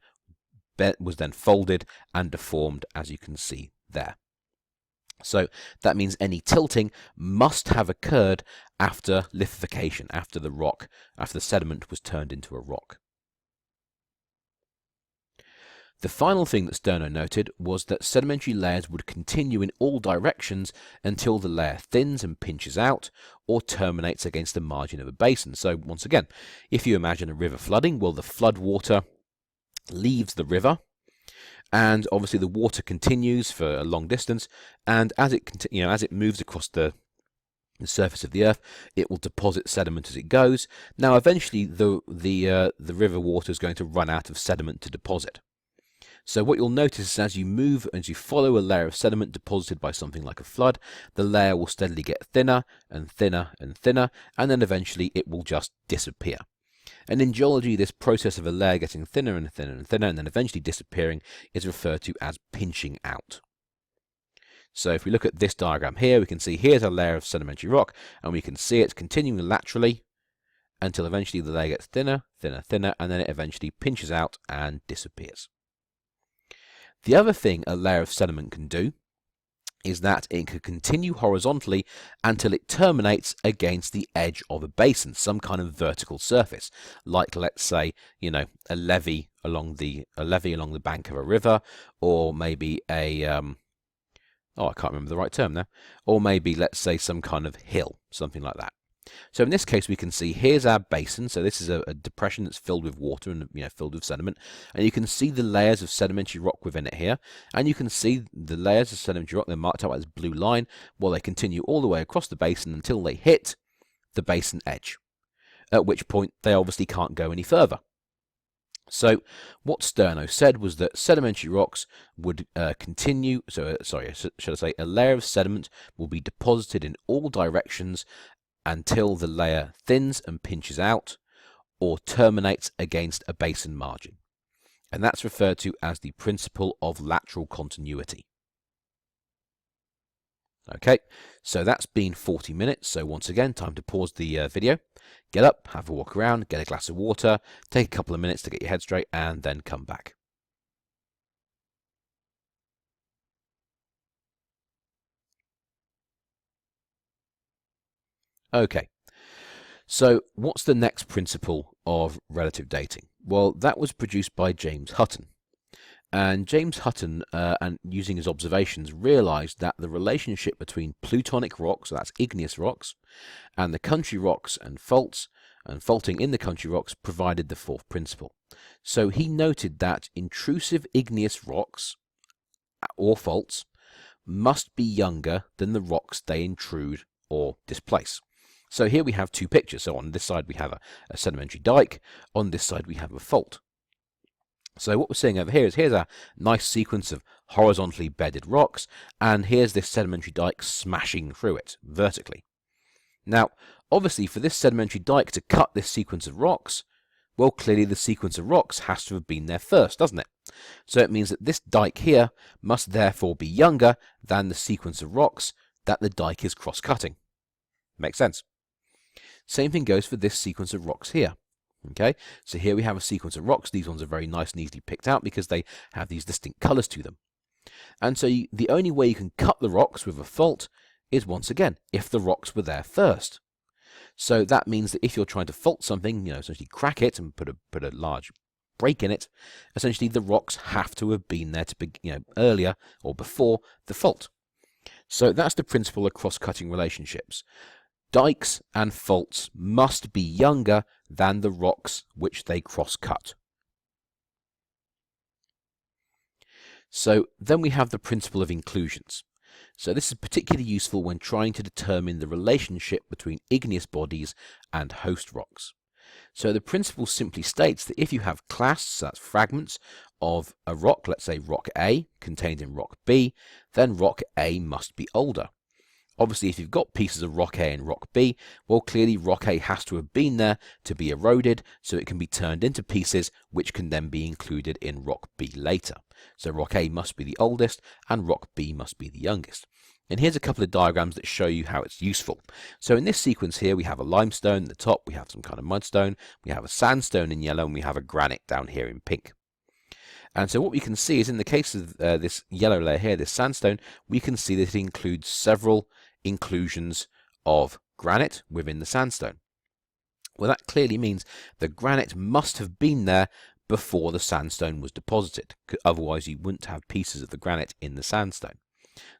folded and deformed, as you can see there. So that means any tilting must have occurred after lithification, after the sediment was turned into a rock. The final thing that Sterno noted was that sedimentary layers would continue in all directions until the layer thins and pinches out or terminates against the margin of a basin. So once again, if you imagine a river flooding, well, the flood water leaves the river, and obviously the water continues for a long distance, and as it moves across the the surface of the Earth, it will deposit sediment as it goes. Now, eventually, the river water is going to run out of sediment to deposit. So what you'll notice is as you move, as you follow a layer of sediment deposited by something like a flood, the layer will steadily get thinner and thinner and thinner, and then eventually it will just disappear. And in geology, this process of a layer getting thinner and thinner and thinner, and then eventually disappearing, is referred to as pinching out. So if we look at this diagram here, we can see here's a layer of sedimentary rock, and we can see it continuing laterally until eventually the layer gets thinner, thinner, thinner, and then it eventually pinches out and disappears. The other thing a layer of sediment can do is that it can continue horizontally until it terminates against the edge of a basin, some kind of vertical surface, like, let's say, a levee along the bank of a river, or maybe I can't remember the right term now, or maybe, let's say, some kind of hill, something like that. So in this case, we can see here's our basin. So this is a depression that's filled with water and filled with sediment, and you can see the layers of sedimentary rock within it here. And you can see the layers of sedimentary rock. They're marked out by this blue line. Well, they continue all the way across the basin until they hit the basin edge, at which point they obviously can't go any further. So what Sterno said was that sedimentary rocks would continue. So should I say a layer of sediment will be deposited in all directions until the layer thins and pinches out or terminates against a basin margin. And that's referred to as the principle of lateral continuity. Okay, so that's been 40 minutes. So once again, time to pause the video, get up, have a walk around, get a glass of water, take a couple of minutes to get your head straight, and then come back. Okay. So what's the next principle of relative dating? Well, that was produced by James Hutton. And James Hutton, and using his observations, realized that the relationship between plutonic rocks, so that's igneous rocks, and the country rocks and faults, and faulting in the country rocks provided the fourth principle. So he noted that intrusive igneous rocks, or faults, must be younger than the rocks they intrude or displace. So here we have two pictures. So on this side we have a sedimentary dike, on this side we have a fault. So what we're seeing over here is here's a nice sequence of horizontally bedded rocks, and here's this sedimentary dike smashing through it vertically. Now, obviously for this sedimentary dike to cut this sequence of rocks, well, clearly the sequence of rocks has to have been there first, doesn't it? So it means that this dike here must therefore be younger than the sequence of rocks that the dike is cross-cutting. Makes sense. Same thing goes for this sequence of rocks here. Okay, so here we have a sequence of rocks. These ones are very nice and easily picked out because they have these distinct colours to them. And so the only way you can cut the rocks with a fault is, once again, if the rocks were there first. So that means that if you're trying to fault something, essentially crack it and put a large break in it, essentially the rocks have to have been there to be, earlier or before the fault. So that's the principle of cross-cutting relationships. Dikes and faults must be younger than the rocks which they cross-cut. So then we have the principle of inclusions. So this is particularly useful when trying to determine the relationship between igneous bodies and host rocks. So the principle simply states that if you have clasts, that's fragments, of a rock, let's say rock A, contained in rock B, then rock A must be older. Obviously, if you've got pieces of rock A and rock B, well, clearly rock A has to have been there to be eroded, so it can be turned into pieces which can then be included in rock B later. So rock A must be the oldest, and rock B must be the youngest. And here's a couple of diagrams that show you how it's useful. So in this sequence here, we have a limestone at the top, we have some kind of mudstone, we have a sandstone in yellow, and we have a granite down here in pink. And so what we can see is in the case of this yellow layer here, this sandstone, we can see that it includes several inclusions of granite within the sandstone. Well, that clearly means the granite must have been there before the sandstone was deposited. Otherwise, you wouldn't have pieces of the granite in the sandstone.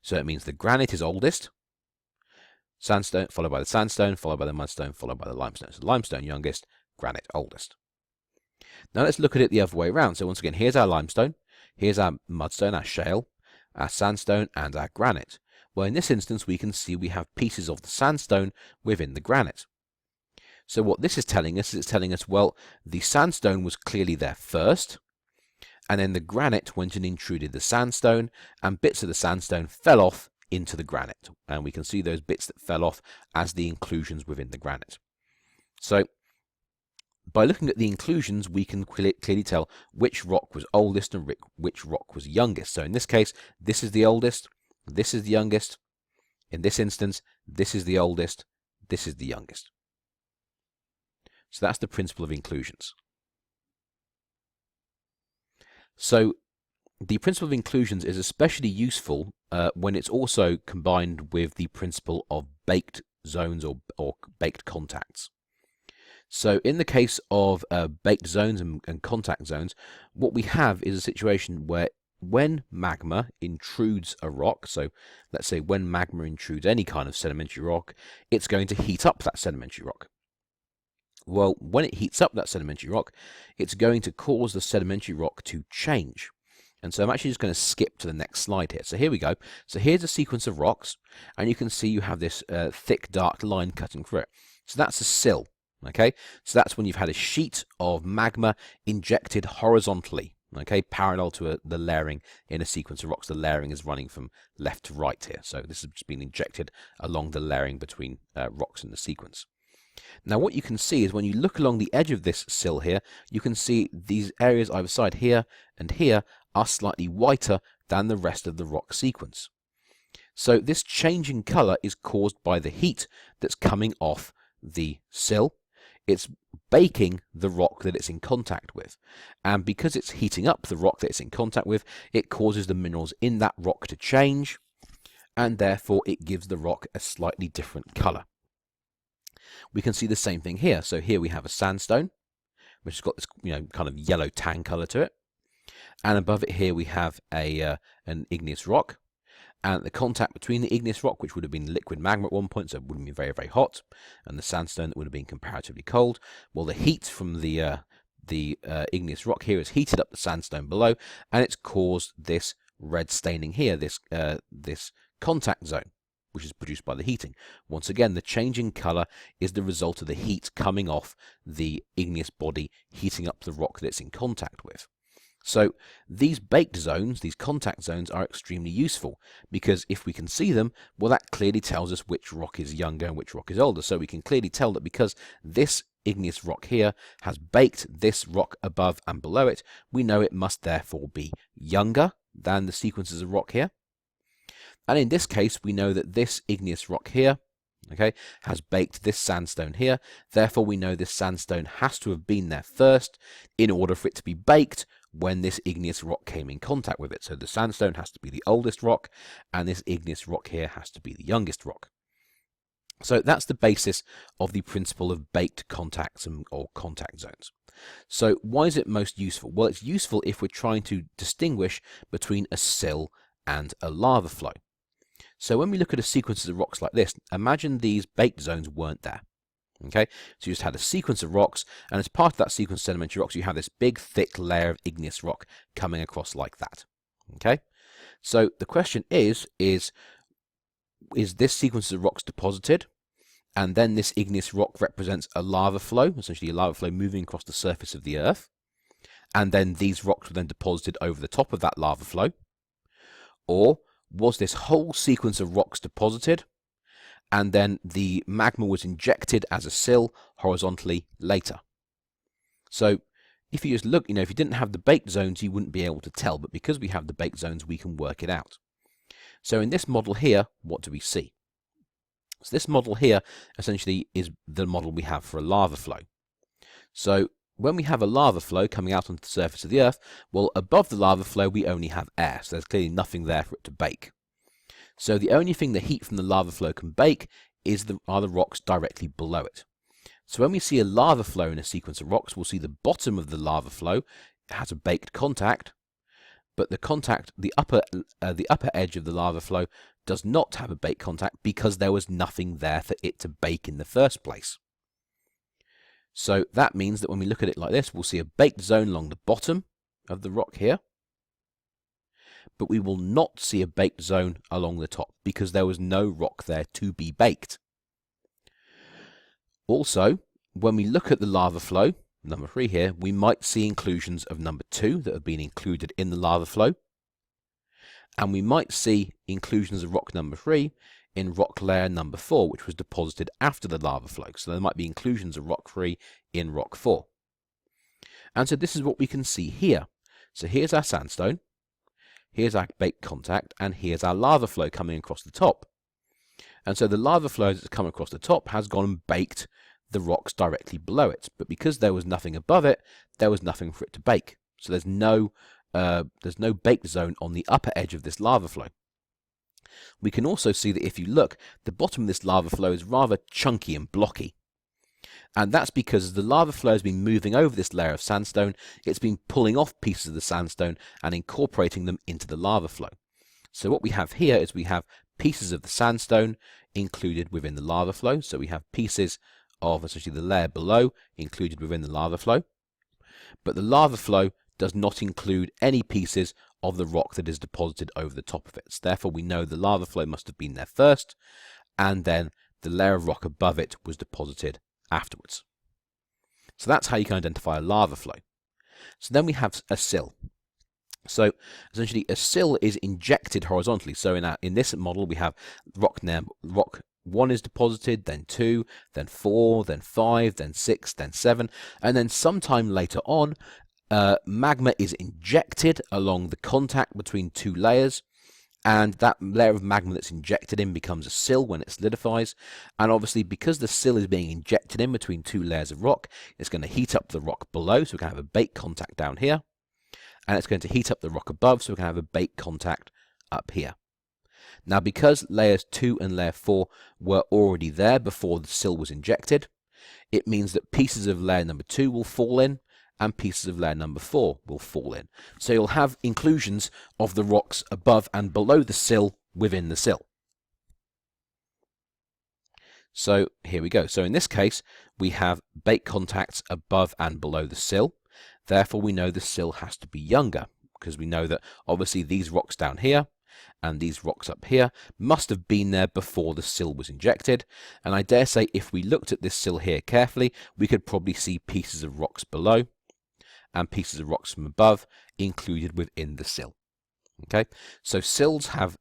So it means the granite is oldest, sandstone followed by the sandstone, followed by the mudstone, followed by the limestone. So limestone youngest, granite oldest. Now let's look at it the other way around. So once again, here's our limestone, here's our mudstone, our shale, our sandstone, and our granite. Well, in this instance, we can see we have pieces of the sandstone within the granite. So what this is telling us is it's telling us, well, the sandstone was clearly there first, and then the granite went and intruded the sandstone, and bits of the sandstone fell off into the granite. And we can see those bits that fell off as the inclusions within the granite. So by looking at the inclusions, we can clearly tell which rock was oldest and which rock was youngest. So in this case, this is the oldest, this is the youngest. In this instance, this is the oldest, this is the youngest. So that's the principle of inclusions. So the principle of inclusions is especially useful when it's also combined with the principle of baked zones or baked contacts. So in the case of baked zones and contact zones, what we have is a situation where when magma intrudes a rock, so let's say when magma intrudes any kind of sedimentary rock, it's going to heat up that sedimentary rock. Well, when it heats up that sedimentary rock, it's going to cause the sedimentary rock to change. And so I'm actually just going to skip to the next slide here. So here we go. So here's a sequence of rocks, and you can see you have this thick, dark line cutting through it. So that's a sill, okay? So that's when you've had a sheet of magma injected horizontally, okay, parallel to the layering in a sequence of rocks. The layering is running from left to right here. So this has just been injected along the layering between rocks in the sequence. Now what you can see is when you look along the edge of this sill here, you can see these areas either side here and here are slightly whiter than the rest of the rock sequence. So this change in colour is caused by the heat that's coming off the sill. It's baking the rock that it's in contact with, and because it's heating up the rock that it's in contact with, it causes the minerals in that rock to change, and therefore it gives the rock a slightly different colour. We can see the same thing here. So here we have a sandstone, which has got this, kind of yellow tan color to it. And above it here we have an igneous rock. And the contact between the igneous rock, which would have been liquid magma at one point, so it would have been very, very hot, and the sandstone that would have been comparatively cold. Well, the heat from the igneous rock here has heated up the sandstone below, and it's caused this red staining here, this contact zone, which is produced by the heating. Once again, the change in colour is the result of the heat coming off the igneous body, heating up the rock that it's in contact with. So these baked zones, these contact zones, are extremely useful, because if we can see them, well, that clearly tells us which rock is younger and which rock is older. So we can clearly tell that because this igneous rock here has baked this rock above and below it, we know it must therefore be younger than the sequences of rock here. And in this case, we know that this igneous rock here, okay, has baked this sandstone here. Therefore, we know this sandstone has to have been there first in order for it to be baked when this igneous rock came in contact with it. So the sandstone has to be the oldest rock, and this igneous rock here has to be the youngest rock. So that's the basis of the principle of baked contacts or contact zones. So why is it most useful? Well, it's useful if we're trying to distinguish between a sill and a lava flow. So when we look at a sequence of rocks like this, imagine these baked zones weren't there. Okay, so you just had a sequence of rocks, and as part of that sequence of sedimentary rocks, you have this big, thick layer of igneous rock coming across like that. Okay, so the question is this sequence of rocks deposited, and then this igneous rock represents a lava flow, essentially a lava flow moving across the surface of the Earth, and then these rocks were then deposited over the top of that lava flow? Or was this whole sequence of rocks deposited, and then the magma was injected as a sill horizontally later? So if you just look, if you didn't have the baked zones, you wouldn't be able to tell, but because we have the baked zones, we can work it out. So in this model here, what do we see? So this model here essentially is the model we have for a lava flow. So when we have a lava flow coming out onto the surface of the Earth, well, above the lava flow, we only have air, so there's clearly nothing there for it to bake. So the only thing the heat from the lava flow can bake are the rocks directly below it. So when we see a lava flow in a sequence of rocks, we'll see the bottom of the lava flow has a baked contact, but the upper edge of the lava flow does not have a baked contact because there was nothing there for it to bake in the first place. So that means that when we look at it like this, we'll see a baked zone along the bottom of the rock here. but we will not see a baked zone along the top because there was no rock there to be baked. Also, when we look at the lava flow, number 3 here, we might see inclusions of number 2 that have been included in the lava flow, and we might see inclusions of rock number 3 in rock layer number 4, which was deposited after the lava flow. So there might be inclusions of rock 3 in rock 4. And so this is what we can see here. So here's our sandstone, here's our baked contact, and here's our lava flow coming across the top. And so the lava flow that's come across the top has gone and baked the rocks directly below it. But because there was nothing above it, there was nothing for it to bake. So there's no baked zone on the upper edge of this lava flow. We can also see that if you look, the bottom of this lava flow is rather chunky and blocky. And that's because as the lava flow has been moving over this layer of sandstone, it's been pulling off pieces of the sandstone and incorporating them into the lava flow. So what we have here is we have pieces of the sandstone included within the lava flow. So we have pieces of essentially the layer below included within the lava flow. But the lava flow does not include any pieces of the rock that is deposited over the top of it. So therefore we know the lava flow must have been there first, and then the layer of rock above it was deposited afterwards. So that's how you can identify a lava flow. So then we have a sill. So essentially a sill is injected horizontally. So in this model we have rock 1 is deposited, then 2, then 4, then 5, then 6, then 7, and then sometime later on magma is injected along the contact between 2 layers, and that layer of magma that's injected in becomes a sill when it solidifies. And obviously because the sill is being injected in between 2 layers of rock, it's going to heat up the rock below, so we can have a baked contact down here, and it's going to heat up the rock above, so we can have a baked contact up here. Now because layers 2 and layer 4 were already there before the sill was injected, it means that pieces of layer number 2 will fall in, and pieces of layer number 4 will fall in. So you'll have inclusions of the rocks above and below the sill within the sill. So here we go. So in this case, we have baked contacts above and below the sill. Therefore, we know the sill has to be younger, because we know that obviously these rocks down here and these rocks up here must have been there before the sill was injected. And I dare say if we looked at this sill here carefully, we could probably see pieces of rocks below and pieces of rocks from above included within the sill. Okay, so sills have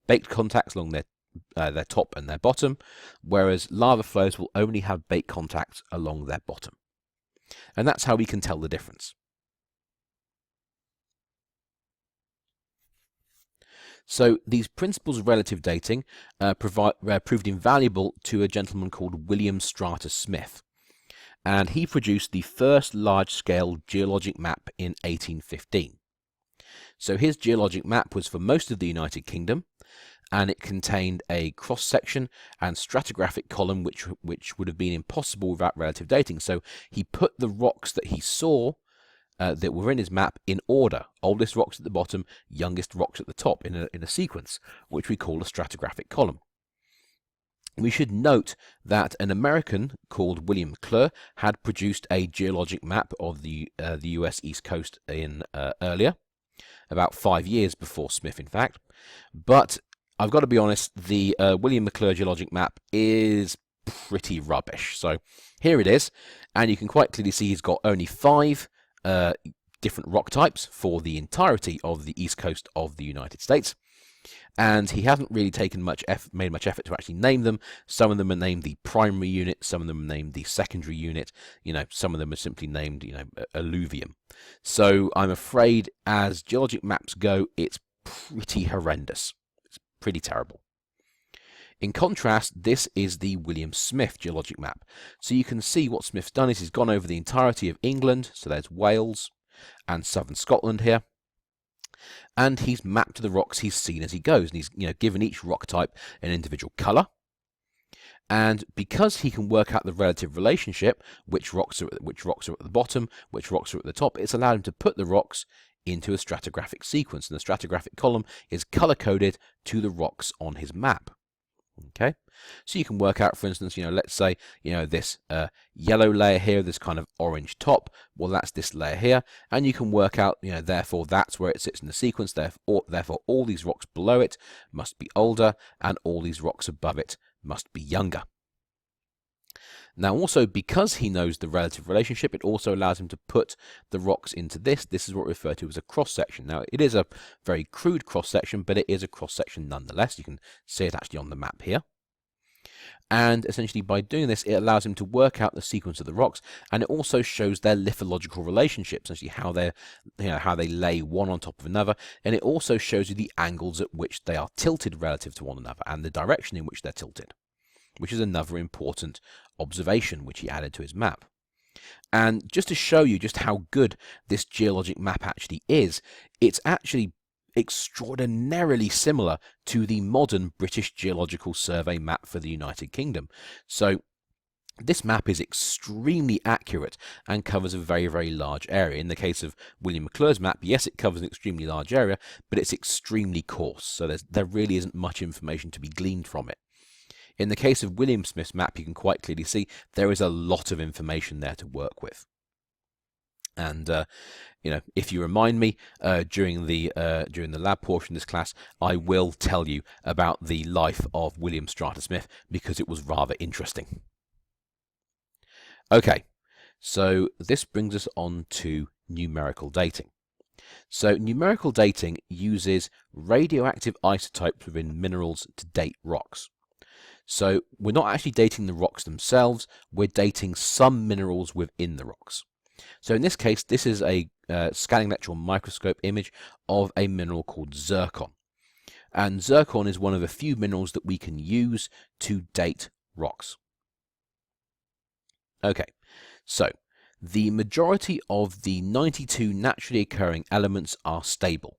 baked contacts along their top and their bottom, whereas lava flows will only have baked contacts along their bottom. And that's how we can tell the difference. So these principles of relative dating proved invaluable to a gentleman called William Strata Smith. And he produced the first large-scale geologic map in 1815. So his geologic map was for most of the United Kingdom, and it contained a cross-section and stratigraphic column which would have been impossible without relative dating. So he put the rocks that he saw that were in his map in order, oldest rocks at the bottom, youngest rocks at the top, in a sequence, which we call a stratigraphic column. We should note that an American called William McClure had produced a geologic map of the US East Coast earlier, about 5 years before Smith, in fact. But I've got to be honest, the William McClure geologic map is pretty rubbish. So here it is, and you can quite clearly see he's got only 5 different rock types for the entirety of the east coast of the United States. And he hasn't really made much effort to actually name them. Some of them are named the primary unit, some of them are named the secondary unit, some of them are simply named, alluvium. So I'm afraid as geologic maps go, it's pretty horrendous. It's pretty terrible. In contrast, this is the William Smith geologic map. So you can see what Smith's done is he's gone over the entirety of England, so there's Wales and southern Scotland here. And he's mapped the rocks he's seen as he goes, and he's given each rock type an individual colour. And because he can work out the relative relationship, which rocks are at the bottom, which rocks are at the top, it's allowed him to put the rocks into a stratigraphic sequence, and the stratigraphic column is colour coded to the rocks on his map. Okay, so you can work out, for instance, let's say, this yellow layer here, this kind of orange top, well, that's this layer here, and you can work out, therefore that's where it sits in the sequence, therefore all these rocks below it must be older, and all these rocks above it must be younger. Now also, because he knows the relative relationship, it also allows him to put the rocks into this. This is what we refer to as a cross-section. Now, it is a very crude cross-section, but it is a cross-section nonetheless. You can see it actually on the map here. And essentially, by doing this, it allows him to work out the sequence of the rocks, and it also shows their lithological relationships, essentially how they lay one on top of another, and it also shows you the angles at which they are tilted relative to one another, and the direction in which they're tilted, which is another important observation which he added to his map. And just to show you just how good this geologic map actually is, it's actually extraordinarily similar to the modern British Geological Survey map for the United Kingdom. So this map is extremely accurate and covers a very, very large area. In the case of William McClure's map, yes, it covers an extremely large area, but it's extremely coarse, so there really isn't much information to be gleaned from it. In the case of William Smith's map, you can quite clearly see there is a lot of information there to work with. And if you remind me during the lab portion of this class, I will tell you about the life of William Strata Smith, because it was rather interesting. Okay, so this brings us on to numerical dating. So numerical dating uses radioactive isotopes within minerals to date rocks. So we're not actually dating the rocks themselves, we're dating some minerals within the rocks. So in this case, this is a scanning electron microscope image of a mineral called zircon. And zircon is one of a few minerals that we can use to date rocks. Okay, so the majority of the 92 naturally occurring elements are stable.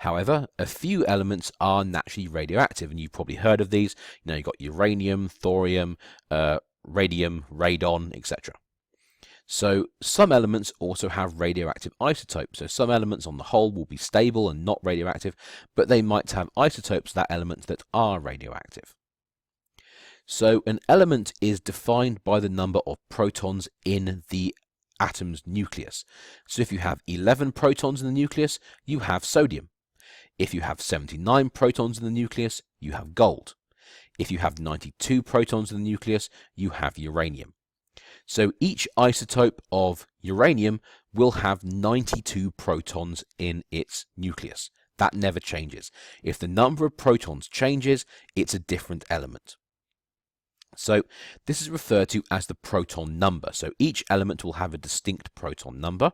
However, a few elements are naturally radioactive, and you've probably heard of these. You've got uranium, thorium, radium, radon, etc. So some elements also have radioactive isotopes. So some elements on the whole will be stable and not radioactive, but they might have isotopes of that element that are radioactive. So an element is defined by the number of protons in the atom's nucleus. So if you have 11 protons in the nucleus, you have sodium. If you have 79 protons in the nucleus, you have gold. If you have 92 protons in the nucleus, you have uranium. So each isotope of uranium will have 92 protons in its nucleus. That never changes. If the number of protons changes, it's a different element. So this is referred to as the proton number. So each element will have a distinct proton number,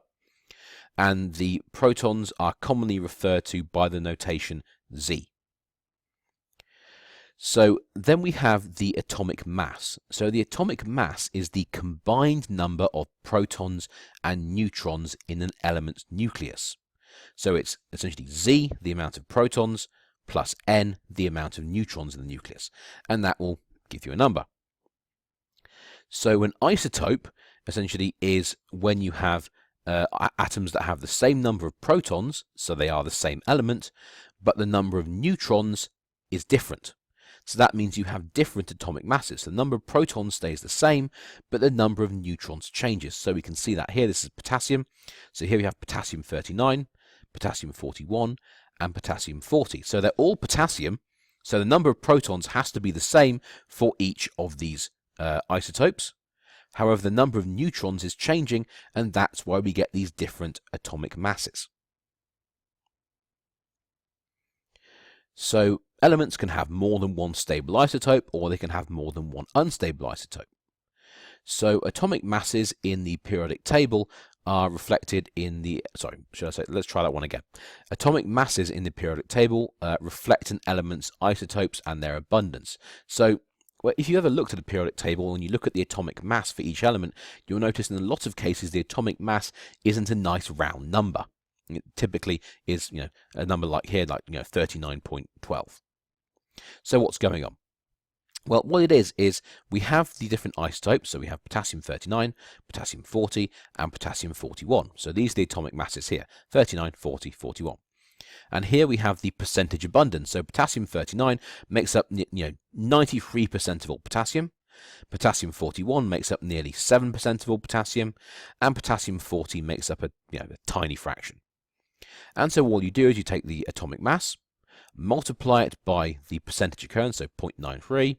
and the protons are commonly referred to by the notation Z. So then we have the atomic mass. So the atomic mass is the combined number of protons and neutrons in an element's nucleus. So it's essentially Z, the amount of protons, plus N, the amount of neutrons in the nucleus. And that will give you a number. So an isotope essentially is when you have atoms that have the same number of protons, so they are the same element, but the number of neutrons is different. So that means you have different atomic masses. The number of protons stays the same, but the number of neutrons changes. So we can see that here. This is potassium. So here we have potassium 39, potassium 41, and potassium 40. So they're all potassium. So the number of protons has to be the same for each of these isotopes. However, the number of neutrons is changing, and that's why we get these different atomic masses. So elements can have more than one stable isotope, or they can have more than one unstable isotope. So atomic masses in the periodic table are reflected in the, let's try that one again. Atomic masses in the periodic table reflect an element's isotopes and their abundance. So if you ever looked at a periodic table and you look at the atomic mass for each element, you'll notice in a lot of cases the atomic mass isn't a nice round number. It typically is, a number like here, 39.12. So what's going on? Well, what it is we have the different isotopes. So we have potassium 39, potassium 40, and potassium 41. So these are the atomic masses here, 39, 40, 41. And here we have the percentage abundance. So potassium 39 makes up 93% of all potassium. Potassium 41 makes up nearly 7% of all potassium, and potassium 40 makes up a tiny fraction. And so all you do is you take the atomic mass, multiply it by the percentage occurrence, so 0.93,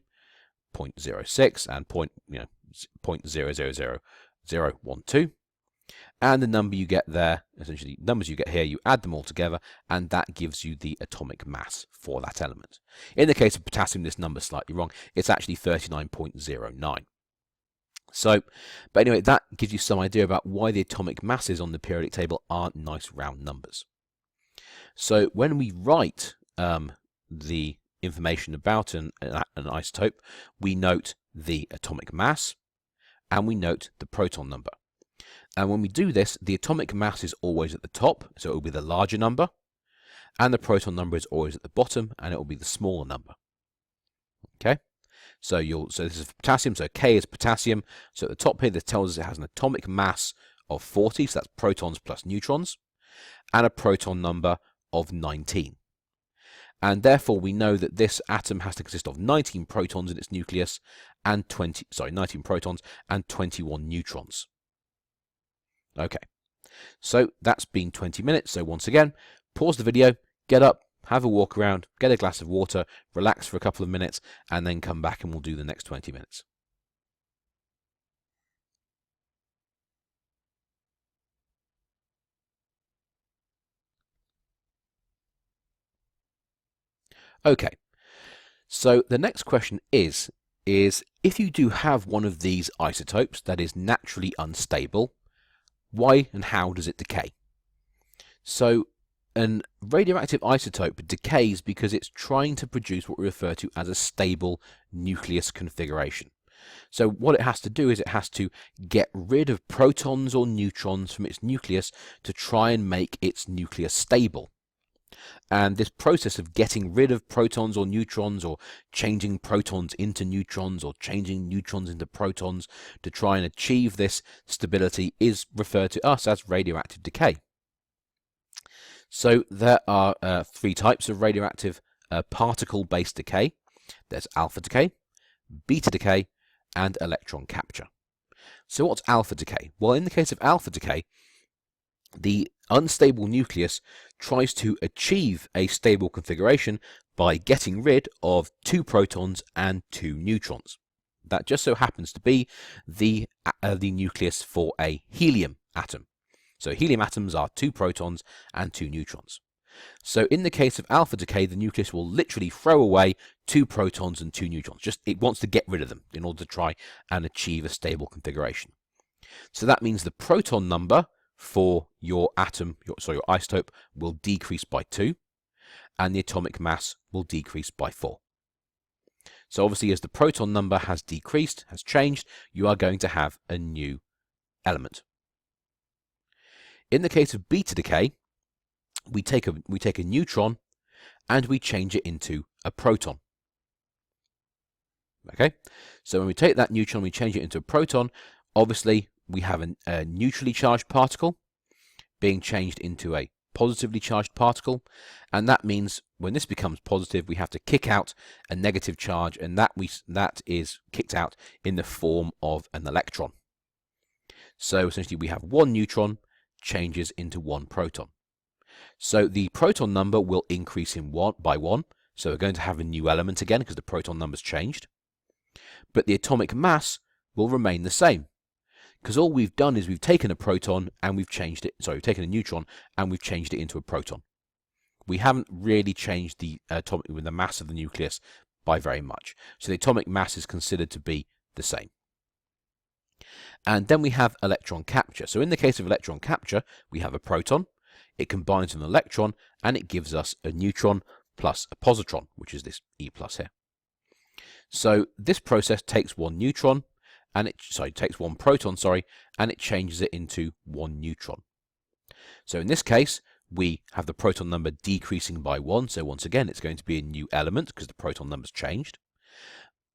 0.06, and 0.000012, and the number you get there, essentially numbers you get here, you add them all together, and that gives you the atomic mass for that element. In the case of potassium, this number's slightly wrong. It's actually 39.09. So, but anyway, that gives you some idea about why the atomic masses on the periodic table aren't nice round numbers. So when we write the information about an isotope, we note the atomic mass and we note the proton number. And when we do this, the atomic mass is always at the top, so it will be the larger number, and the proton number is always at the bottom, and it will be the smaller number. Okay, so this is potassium, so K is potassium. So at the top here, this tells us it has an atomic mass of 40, so that's protons plus neutrons, and a proton number of 19. And therefore, we know that this atom has to consist of 19 protons in its nucleus, and 19 protons and 21 neutrons. Okay, so that's been 20 minutes. So once again, pause the video, get up, have a walk around, get a glass of water, relax for a couple of minutes, and then come back and we'll do the next 20 minutes. Okay, so the next question is if you do have one of these isotopes that is naturally unstable, why and how does it decay? So a radioactive isotope decays because it's trying to produce what we refer to as a stable nucleus configuration. So what it has to do is it has to get rid of protons or neutrons from its nucleus to try and make its nucleus stable. And this process of getting rid of protons or neutrons, or changing protons into neutrons, or changing neutrons into protons to try and achieve this stability is referred to us as radioactive decay. So there are three types of radioactive particle-based decay. There's alpha decay, beta decay, and electron capture. So what's alpha decay? Well, in the case of alpha decay, the unstable nucleus tries to achieve a stable configuration by getting rid of 2 protons and 2 neutrons. That just so happens to be the nucleus for a helium atom. So helium atoms are 2 protons and 2 neutrons. So in the case of alpha decay, the nucleus will literally throw away 2 protons and 2 neutrons. Just it wants to get rid of them in order to try and achieve a stable configuration. So that means the proton number for your atom, your isotope, will decrease by 2, and the atomic mass will decrease by 4. So obviously, as the proton number has decreased, has changed, you are going to have a new element. In the case of beta decay, we take a neutron and we change it into a proton. Okay, so when we take that neutron, we change it into a proton. Obviously, we have a neutrally charged particle being changed into a positively charged particle, and that means when this becomes positive, we have to kick out a negative charge, and that is kicked out in the form of an electron. So essentially, we have 1 neutron changes into 1 proton. So the proton number will increase by 1. So we're going to have a new element again because the proton number's changed, but the atomic mass will remain the same. Because all we've done is we've taken a proton and we've changed it. Sorry, we've taken a neutron and we've changed it into a proton. We haven't really changed the mass of the nucleus by very much. So the atomic mass is considered to be the same. And then we have electron capture. So in the case of electron capture, we have a proton. It combines with an electron and it gives us a neutron plus a positron, which is this E plus here. So this process takes 1 neutron. And it takes 1 proton, and it changes it into 1 neutron. So in this case, we have the proton number decreasing by 1. So once again, it's going to be a new element because the proton number's changed.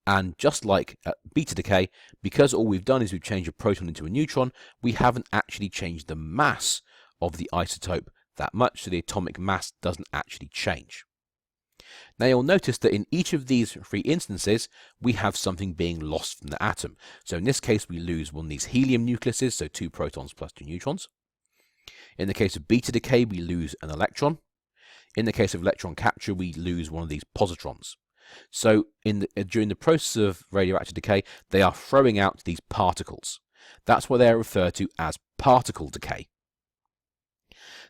And just like beta decay, because all we've done is we've changed a proton into a neutron, we haven't actually changed the mass of the isotope that much, so the atomic mass doesn't actually change. Now you'll notice that in each of these three instances, we have something being lost from the atom. So in this case, we lose one of these helium nucleuses, so 2 protons plus 2 neutrons. In the case of beta decay, we lose an electron. In the case of electron capture, we lose one of these positrons. So during the process of radioactive decay, they are throwing out these particles. That's why they are referred to as particle decay.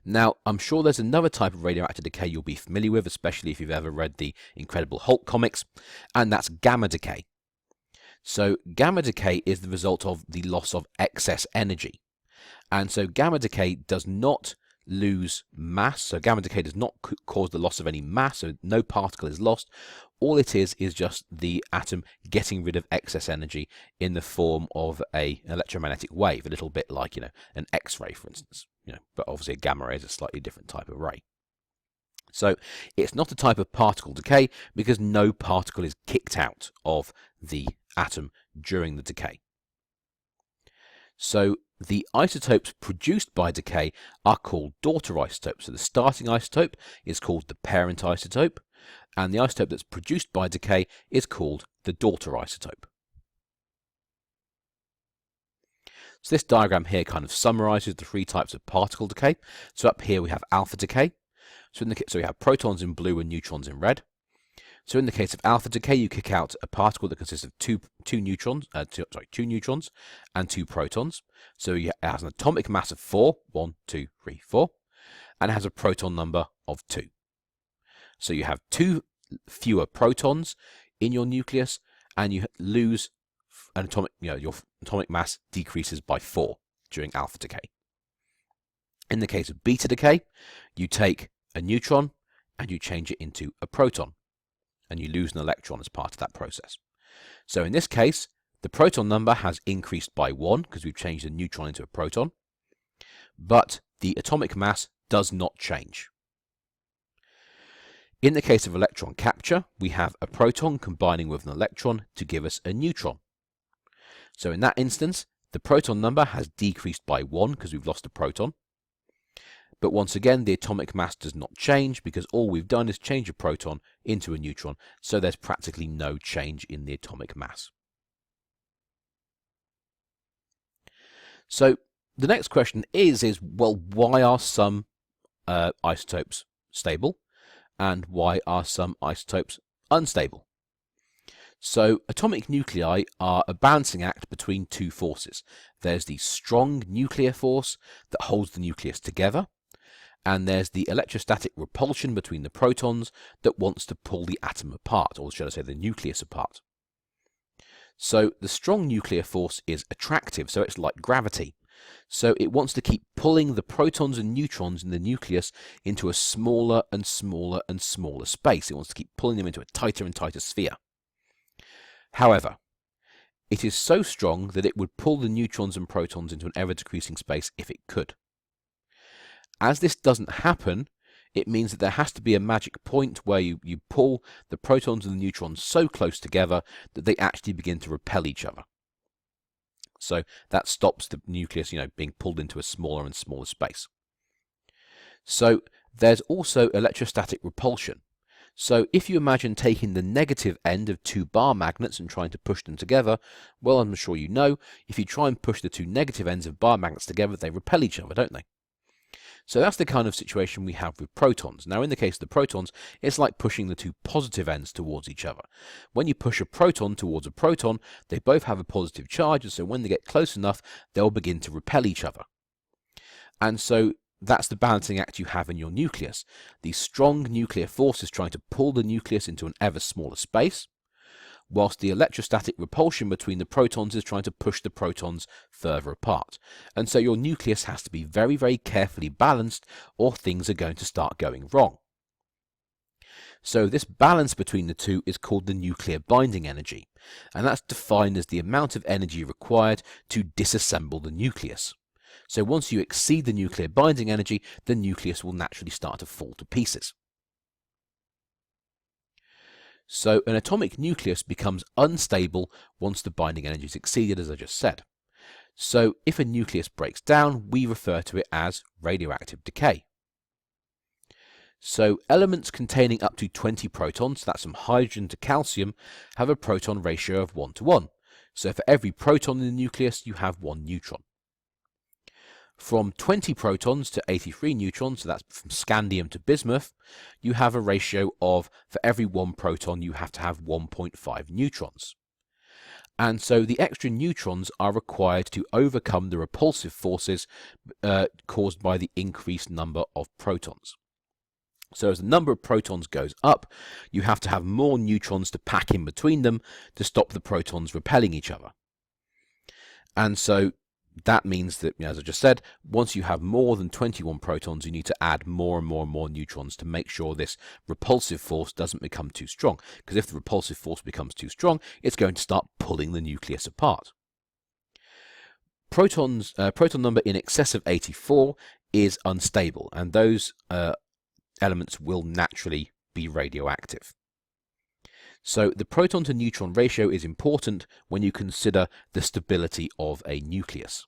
Now, I'm sure there's another type of radioactive decay you'll be familiar with, especially if you've ever read the Incredible Hulk comics, and that's gamma decay. So gamma decay is the result of the loss of excess energy. And so gamma decay does not lose mass, so gamma decay does not cause the loss of any mass, so no particle is lost. All it is just the atom getting rid of excess energy in the form of an electromagnetic wave, a little bit like, an X-ray, for instance. But obviously a gamma ray is a slightly different type of ray. So it's not a type of particle decay because no particle is kicked out of the atom during the decay. So the isotopes produced by decay are called daughter isotopes. So the starting isotope is called the parent isotope, and the isotope that's produced by decay is called the daughter isotope. So this diagram here kind of summarizes the three types of particle decay. So up here we have alpha decay. So we have protons in blue and neutrons in red. So in the case of alpha decay, you kick out a particle that consists of two neutrons and 2 protons. So it has an atomic mass of 4, 1, 2, 3, 4, and it has a proton number of 2. So you have 2 fewer protons in your nucleus, and you lose an atomic, your atomic mass decreases by 4 during alpha decay. In the case of beta decay, you take a neutron and you change it into a proton, and you lose an electron as part of that process. So in this case, the proton number has increased by 1 because we've changed a neutron into a proton, but the atomic mass does not change. In the case of electron capture, we have a proton combining with an electron to give us a neutron. So in that instance, the proton number has decreased by 1 because we've lost a proton. But once again, the atomic mass does not change because all we've done is change a proton into a neutron, so there's practically no change in the atomic mass. So the next question is well, why are some isotopes stable and why are some isotopes unstable? So atomic nuclei are a balancing act between 2 forces. There's the strong nuclear force that holds the nucleus together, and there's the electrostatic repulsion between the protons that wants to pull the atom apart, or should I say the nucleus apart. So the strong nuclear force is attractive, so it's like gravity. So it wants to keep pulling the protons and neutrons in the nucleus into a smaller and smaller and smaller space. It wants to keep pulling them into a tighter and tighter sphere. However, it is so strong that it would pull the neutrons and protons into an ever-decreasing space if it could. As this doesn't happen, it means that there has to be a magic point where you pull the protons and the neutrons so close together that they actually begin to repel each other. So that stops the nucleus, being pulled into a smaller and smaller space. So there's also electrostatic repulsion. So if you imagine taking the negative end of 2 bar magnets and trying to push them together, well, I'm sure you know, if you try and push the 2 negative ends of bar magnets together, they repel each other, don't they? So that's the kind of situation we have with protons. Now, in the case of the protons, it's like pushing the 2 positive ends towards each other. When you push a proton towards a proton, they both have a positive charge, and so when they get close enough, they'll begin to repel each other. And so that's the balancing act you have in your nucleus. The strong nuclear force is trying to pull the nucleus into an ever smaller space, whilst the electrostatic repulsion between the protons is trying to push the protons further apart. And so your nucleus has to be very, very carefully balanced, or things are going to start going wrong. So this balance between the two is called the nuclear binding energy, and that's defined as the amount of energy required to disassemble the nucleus. So once you exceed the nuclear binding energy, the nucleus will naturally start to fall to pieces. So an atomic nucleus becomes unstable once the binding energy is exceeded, as I just said. So if a nucleus breaks down, we refer to it as radioactive decay. So elements containing up to 20 protons, that's from hydrogen to calcium, have a proton ratio of 1 to 1. So for every proton in the nucleus, you have 1 neutron. From 20 protons to 83 neutrons, so that's from scandium to bismuth, you have a ratio of, for every 1 proton, you have to have 1.5 neutrons. And so the extra neutrons are required to overcome the repulsive forces caused by the increased number of protons. So as the number of protons goes up, you have to have more neutrons to pack in between them to stop the protons repelling each other. And so that means that, as I just said, once you have more than 21 protons, you need to add more and more and more neutrons to make sure this repulsive force doesn't become too strong. Because if the repulsive force becomes too strong, it's going to start pulling the nucleus apart. Proton number in excess of 84 is unstable, and those elements will naturally be radioactive. So the proton to neutron ratio is important when you consider the stability of a nucleus.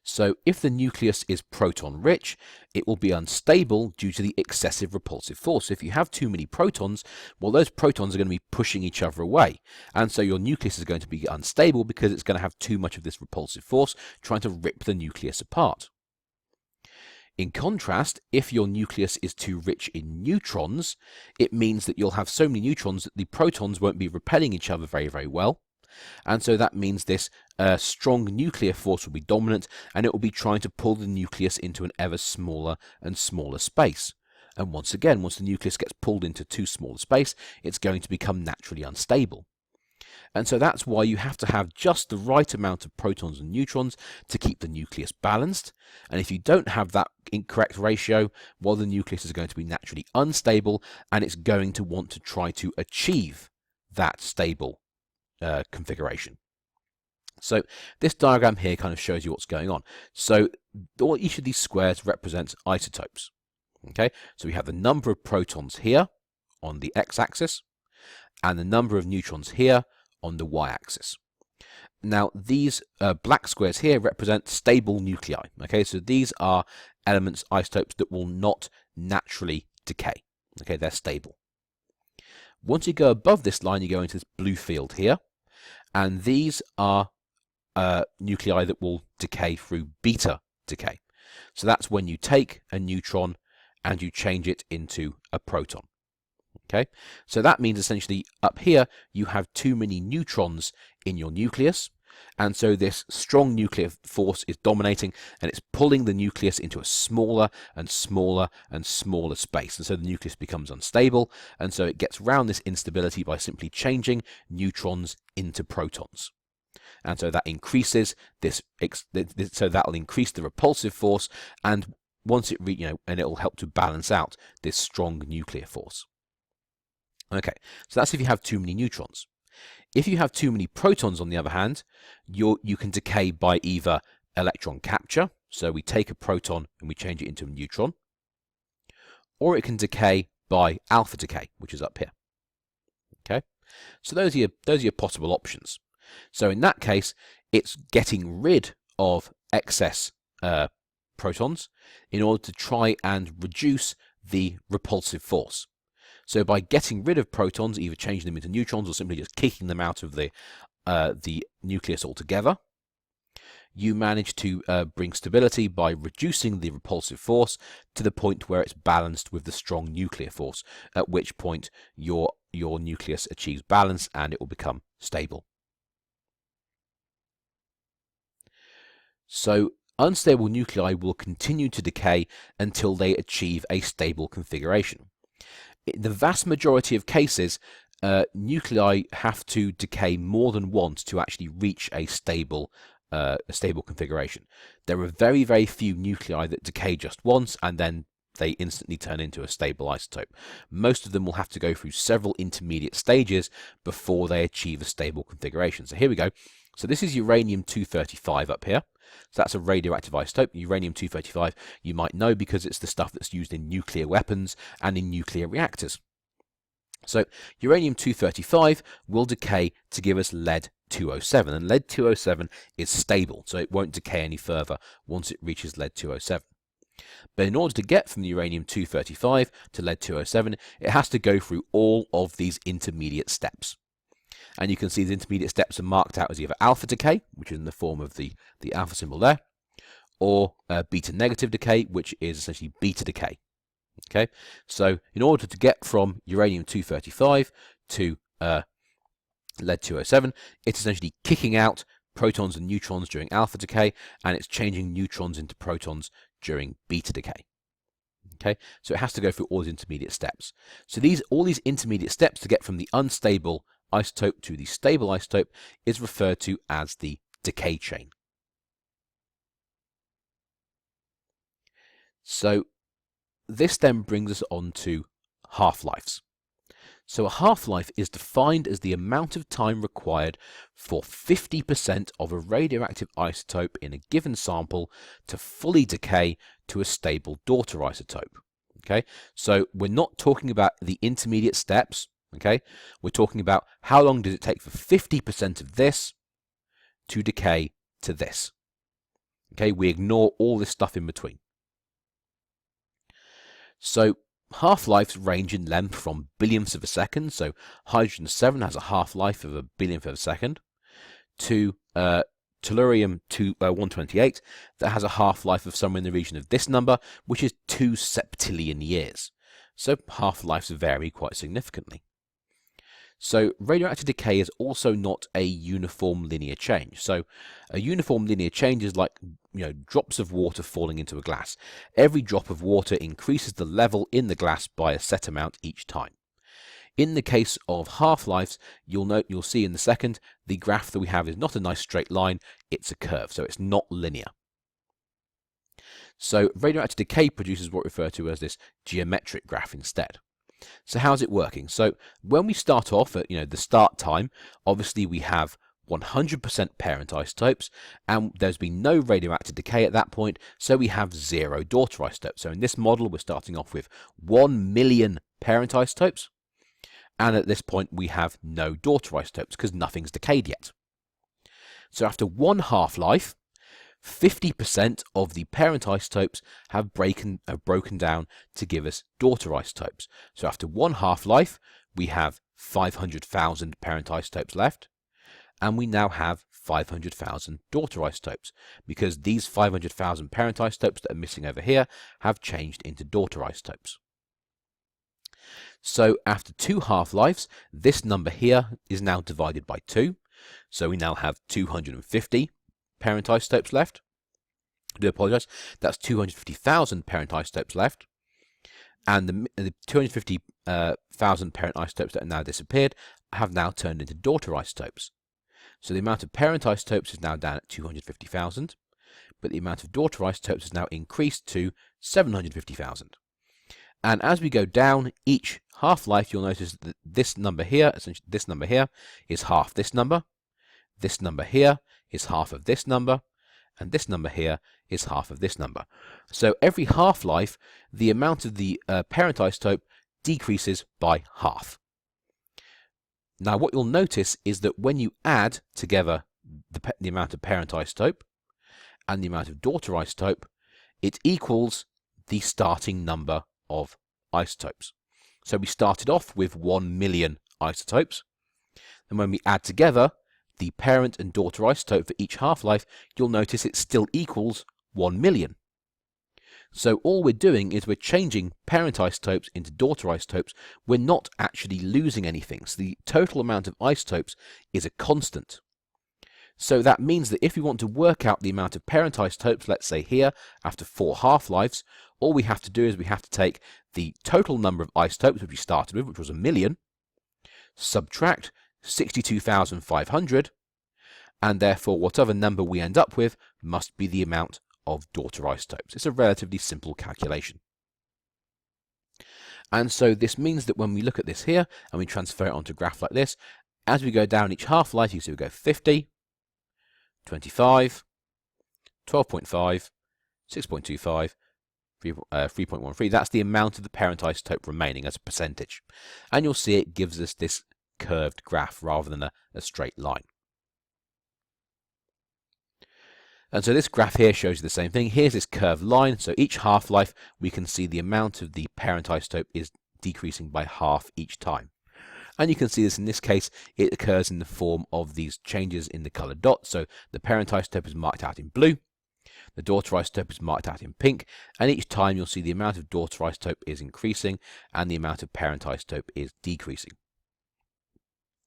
So if the nucleus is proton rich, it will be unstable due to the excessive repulsive force. If you have too many protons, well, those protons are going to be pushing each other away. And so your nucleus is going to be unstable because it's going to have too much of this repulsive force trying to rip the nucleus apart. In contrast, if your nucleus is too rich in neutrons, it means that you'll have so many neutrons that the protons won't be repelling each other very, very well. And so that means this strong nuclear force will be dominant, and it will be trying to pull the nucleus into an ever smaller and smaller space. And once again, once the nucleus gets pulled into too small a space, it's going to become naturally unstable. And so that's why you have to have just the right amount of protons and neutrons to keep the nucleus balanced. And if you don't have that incorrect ratio, well, the nucleus is going to be naturally unstable, and it's going to want to try to achieve that stable configuration. So this diagram here kind of shows you what's going on. So each of these squares represents isotopes. Okay, so we have the number of protons here on the x-axis, and the number of neutrons here on the y-axis. Now these black squares here represent stable nuclei. Okay, so these are elements, isotopes that will not naturally decay. Okay, they're stable. Once you go above this line, you go into this blue field here, and these are nuclei that will decay through beta decay. So that's when you take a neutron and you change it into a proton. Okay, so that means essentially up here you have too many neutrons in your nucleus, and so this strong nuclear force is dominating, and it's pulling the nucleus into a smaller and smaller and smaller space, and so the nucleus becomes unstable, and so it gets around this instability by simply changing neutrons into protons. And so that increases this, so that will increase the repulsive force, and once it and it will help to balance out this strong nuclear force. Okay, so that's if you have too many neutrons. If you have too many protons, on the other hand, you can decay by either electron capture, so we take a proton and we change it into a neutron, or it can decay by alpha decay, which is up here. Okay, so those are your possible options. So in that case, it's getting rid of excess protons in order to try and reduce the repulsive force. So by getting rid of protons, either changing them into neutrons or simply just kicking them out of the nucleus altogether, you manage to bring stability by reducing the repulsive force to the point where it's balanced with the strong nuclear force, at which point your nucleus achieves balance and it will become stable. So unstable nuclei will continue to decay until they achieve a stable configuration. In the vast majority of cases, nuclei have to decay more than once to actually reach a stable configuration. There are very, very few nuclei that decay just once and then they instantly turn into a stable isotope. Most of them will have to go through several intermediate stages before they achieve a stable configuration. So here we go. So this is uranium-235 up here. So that's a radioactive isotope. Uranium-235 you might know because it's the stuff that's used in nuclear weapons and in nuclear reactors. So uranium-235 will decay to give us lead-207, and lead-207 is stable, so it won't decay any further once it reaches lead-207. But in order to get from the uranium-235 to lead-207, it has to go through all of these intermediate steps. And you can see the intermediate steps are marked out as either alpha decay, which is in the form of the alpha symbol there, or beta negative decay, which is essentially beta decay. Okay, so in order to get from uranium-235 to lead-207, it's essentially kicking out protons and neutrons during alpha decay, and it's changing neutrons into protons during beta decay. Okay, so it has to go through all these intermediate steps. So all these intermediate steps to get from the unstable isotope to the stable isotope is referred to as the decay chain. So this then brings us on to half-lives. So a half-life is defined as the amount of time required for 50% of a radioactive isotope in a given sample to fully decay to a stable daughter isotope. Okay, so we're not talking about the intermediate steps. Okay, we're talking about how long does it take for 50% of this to decay to this. Okay, we ignore all this stuff in between. So half-lives range in length from billionths of a second, so hydrogen-7 has a half-life of a billionth of a second, to tellurium-128 that has a half-life of somewhere in the region of this number, which is 2 septillion years. So half-lives vary quite significantly. So radioactive decay is also not a uniform linear change. So a uniform linear change is like, drops of water falling into a glass. Every drop of water increases the level in the glass by a set amount each time. In the case of half-lives, you'll see in the second, the graph that we have is not a nice straight line, it's a curve, so it's not linear. So radioactive decay produces what we refer to as this geometric graph instead. So how's it working? So when we start off at the start time, obviously we have 100% parent isotopes, and there's been no radioactive decay at that point, so we have 0 daughter isotopes. So in this model, we're starting off with 1 million parent isotopes, and at this point we have no daughter isotopes because nothing's decayed yet. So after one half-life, 50% of the parent isotopes have broken down to give us daughter isotopes. So after one half-life, we have 500,000 parent isotopes left, and we now have 500,000 daughter isotopes, because these 500,000 parent isotopes that are missing over here have changed into daughter isotopes. So after 2 half-lives, this number here is now divided by 2, so we now have 250 parent isotopes left. I do apologise, that's 250,000 parent isotopes left, and the 250,000 parent isotopes that have now disappeared have now turned into daughter isotopes. So the amount of parent isotopes is now down at 250,000, but the amount of daughter isotopes is now increased to 750,000. And as we go down each half-life, you'll notice that this number here, essentially this number here, is half this number here is half of this number, and this number here is half of this number. So every half-life, the amount of the parent isotope decreases by half. Now what you'll notice is that when you add together the amount of parent isotope and the amount of daughter isotope, it equals the starting number of isotopes. So we started off with 1 million isotopes, and when we add together the parent and daughter isotope for each half-life, you'll notice it still equals 1 million. So all we're doing is we're changing parent isotopes into daughter isotopes. We're not actually losing anything. So the total amount of isotopes is a constant. So that means that if we want to work out the amount of parent isotopes, let's say here, after 4 half-lives, all we have to do is we have to take the total number of isotopes which we started with, which was 1 million, subtract 62,500, and therefore whatever number we end up with must be the amount of daughter isotopes. It's a relatively simple calculation. And so this means that when we look at this here and we transfer it onto a graph like this, as we go down each half-life, you can see we go 50, 25, 12.5, 6.25, 3.13. That's the amount of the parent isotope remaining as a percentage. And you'll see it gives us this curved graph rather than a straight line. And so this graph here shows you the same thing. Here's this curved line. So each half-life, we can see the amount of the parent isotope is decreasing by half each time. And you can see this in this case, it occurs in the form of these changes in the colored dots. So the parent isotope is marked out in blue, the daughter isotope is marked out in pink, and each time you'll see the amount of daughter isotope is increasing and the amount of parent isotope is decreasing.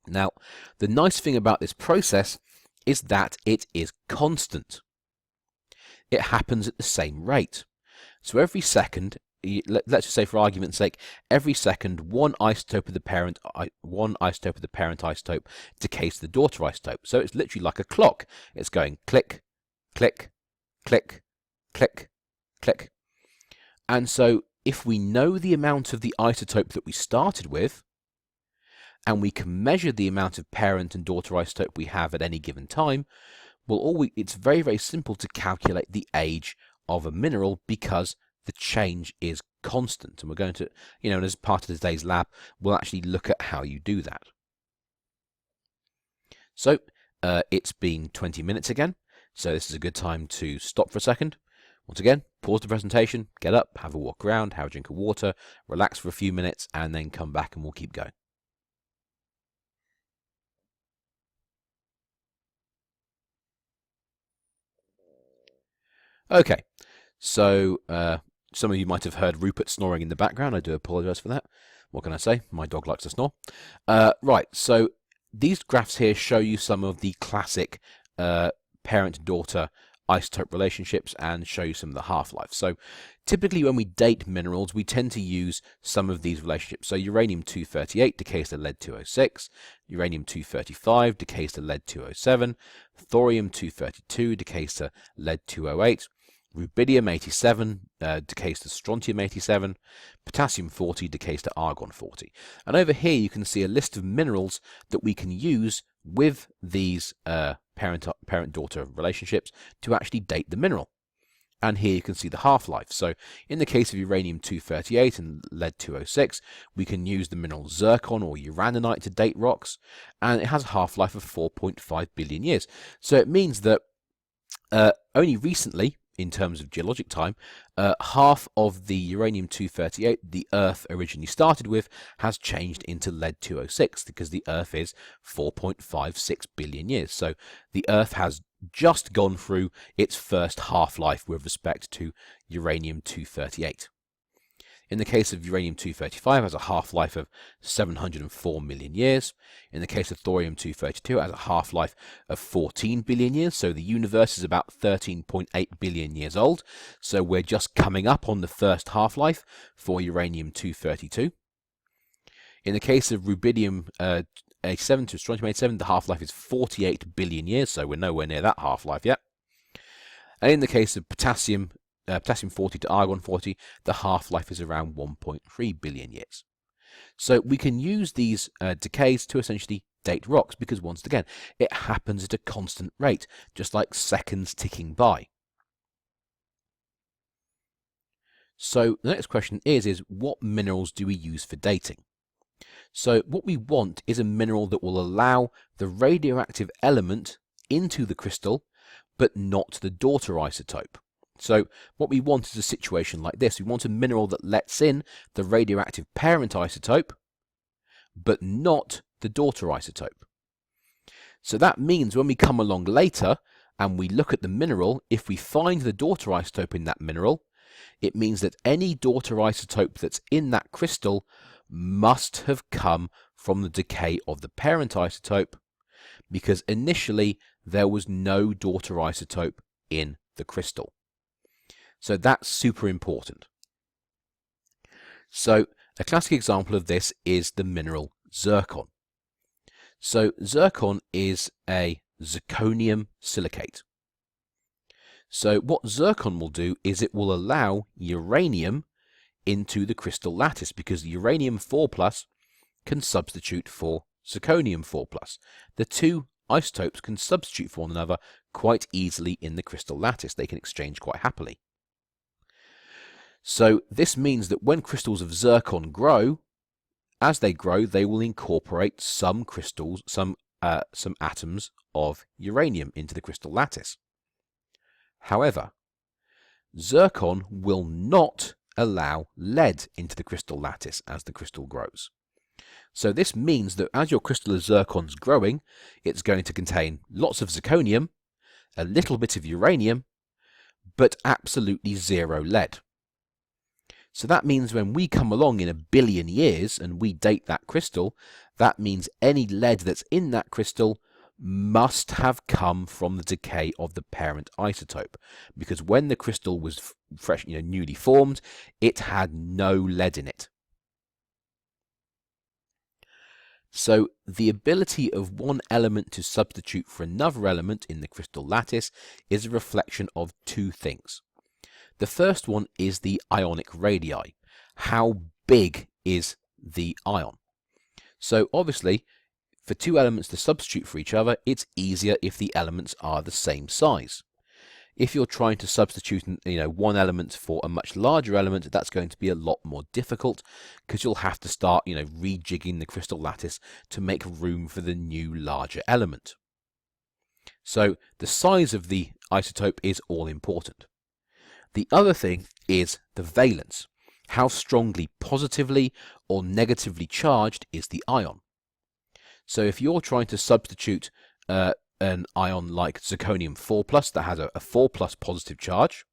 Now, the nice thing about this process is that it is constant. It happens at the same rate. So every second, let's just say for argument's sake, every second one isotope of the parent isotope decays to the daughter isotope. So it's literally like a clock. It's going click, click, click, click, click. And so if we know the amount of the isotope that we started with, and we can measure the amount of parent and daughter isotope we have at any given time, well, it's very, very simple to calculate the age of a mineral because the change is constant. And we're going to, and as part of today's lab, we'll actually look at how you do that. So it's been 20 minutes again. So this is a good time to stop for a second. Once again, pause the presentation, get up, have a walk around, have a drink of water, relax for a few minutes, and then come back and we'll keep going. Okay, so some of you might have heard Rupert snoring in the background. I do apologise for that. What can I say? My dog likes to snore. Right, so these graphs here show you some of the classic parent-daughter isotope relationships and show you some of the half-life. So typically when we date minerals, we tend to use some of these relationships. So uranium-238 decays to lead-206, uranium-235 decays to lead-207, thorium-232 decays to lead-208, rubidium-87 decays to strontium-87, potassium-40 decays to argon-40. And over here you can see a list of minerals that we can use with these parent-daughter relationships to actually date the mineral. And here you can see the half-life. So in the case of uranium-238 and lead-206, we can use the mineral zircon or uraninite to date rocks, and it has a half-life of 4.5 billion years. So it means that only recently, in terms of geologic time, half of the uranium-238 the Earth originally started with has changed into lead-206 because the Earth is 4.56 billion years. So the Earth has just gone through its first half-life with respect to uranium-238. In the case of uranium-235, it has a half-life of 704 million years. In the case of thorium-232, it has a half-life of 14 billion years. So the universe is about 13.8 billion years old. So we're just coming up on the first half-life for uranium-232. In the case of rubidium-87 to strontium-87, the half-life is 48 billion years. So we're nowhere near that half-life yet. And in the case of potassium-40 to argon-40, the half-life is around 1.3 billion years. So we can use these decays to essentially date rocks because, once again, it happens at a constant rate, just like seconds ticking by. So the next question is what minerals do we use for dating? So what we want is a mineral that will allow the radioactive element into the crystal, but not the daughter isotope. So what we want is a situation like this. We want a mineral that lets in the radioactive parent isotope, but not the daughter isotope. So that means when we come along later and we look at the mineral, if we find the daughter isotope in that mineral, it means that any daughter isotope that's in that crystal must have come from the decay of the parent isotope, because initially there was no daughter isotope in the crystal. So that's super important. So a classic example of this is the mineral zircon. So zircon is a zirconium silicate. So what zircon will do is it will allow uranium into the crystal lattice because uranium 4+ can substitute for zirconium 4+. The two isotopes can substitute for one another quite easily in the crystal lattice. They can exchange quite happily. So this means that when crystals of zircon grow, as they grow, they will incorporate some atoms of uranium into the crystal lattice. However, zircon will not allow lead into the crystal lattice as the crystal grows. So this means that as your crystal of zircon is growing, it's going to contain lots of zirconium, a little bit of uranium, but absolutely zero lead. So that means when we come along in 1 billion years and we date that crystal, that means any lead that's in that crystal must have come from the decay of the parent isotope, because when the crystal was fresh, newly formed, it had no lead in it. So the ability of one element to substitute for another element in the crystal lattice is a reflection of two things. The first one is the ionic radii. How big is the ion? So obviously, for two elements to substitute for each other, it's easier if the elements are the same size. If you're trying to substitute, one element for a much larger element, that's going to be a lot more difficult, because you'll have to start, rejigging the crystal lattice to make room for the new larger element. So the size of the isotope is all important. The other thing is the valence. How strongly positively or negatively charged is the ion? So if you're trying to substitute an ion like zirconium 4+ that has a 4+ positive charge,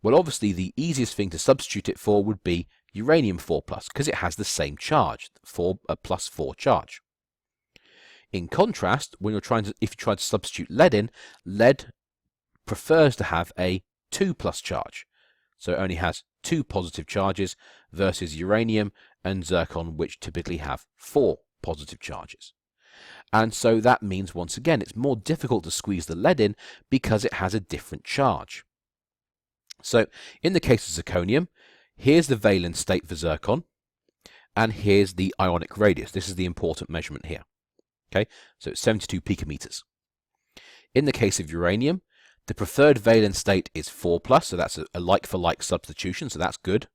well, obviously the easiest thing to substitute it for would be uranium 4+, because it has the same charge, +4 charge. In contrast, if you try to substitute lead in, lead prefers to have a 2+ charge, so it only has 2 positive charges, versus uranium and zircon, which typically have 4 positive charges. And so that means, once again, it's more difficult to squeeze the lead in because it has a different charge. So in the case of zirconium, here's the valence state for zircon, and here's the ionic radius. This is the important measurement here. Okay, so it's 72 picometers. In the case of uranium, the preferred valence state is 4+, so that's a like-for-like substitution, so that's good.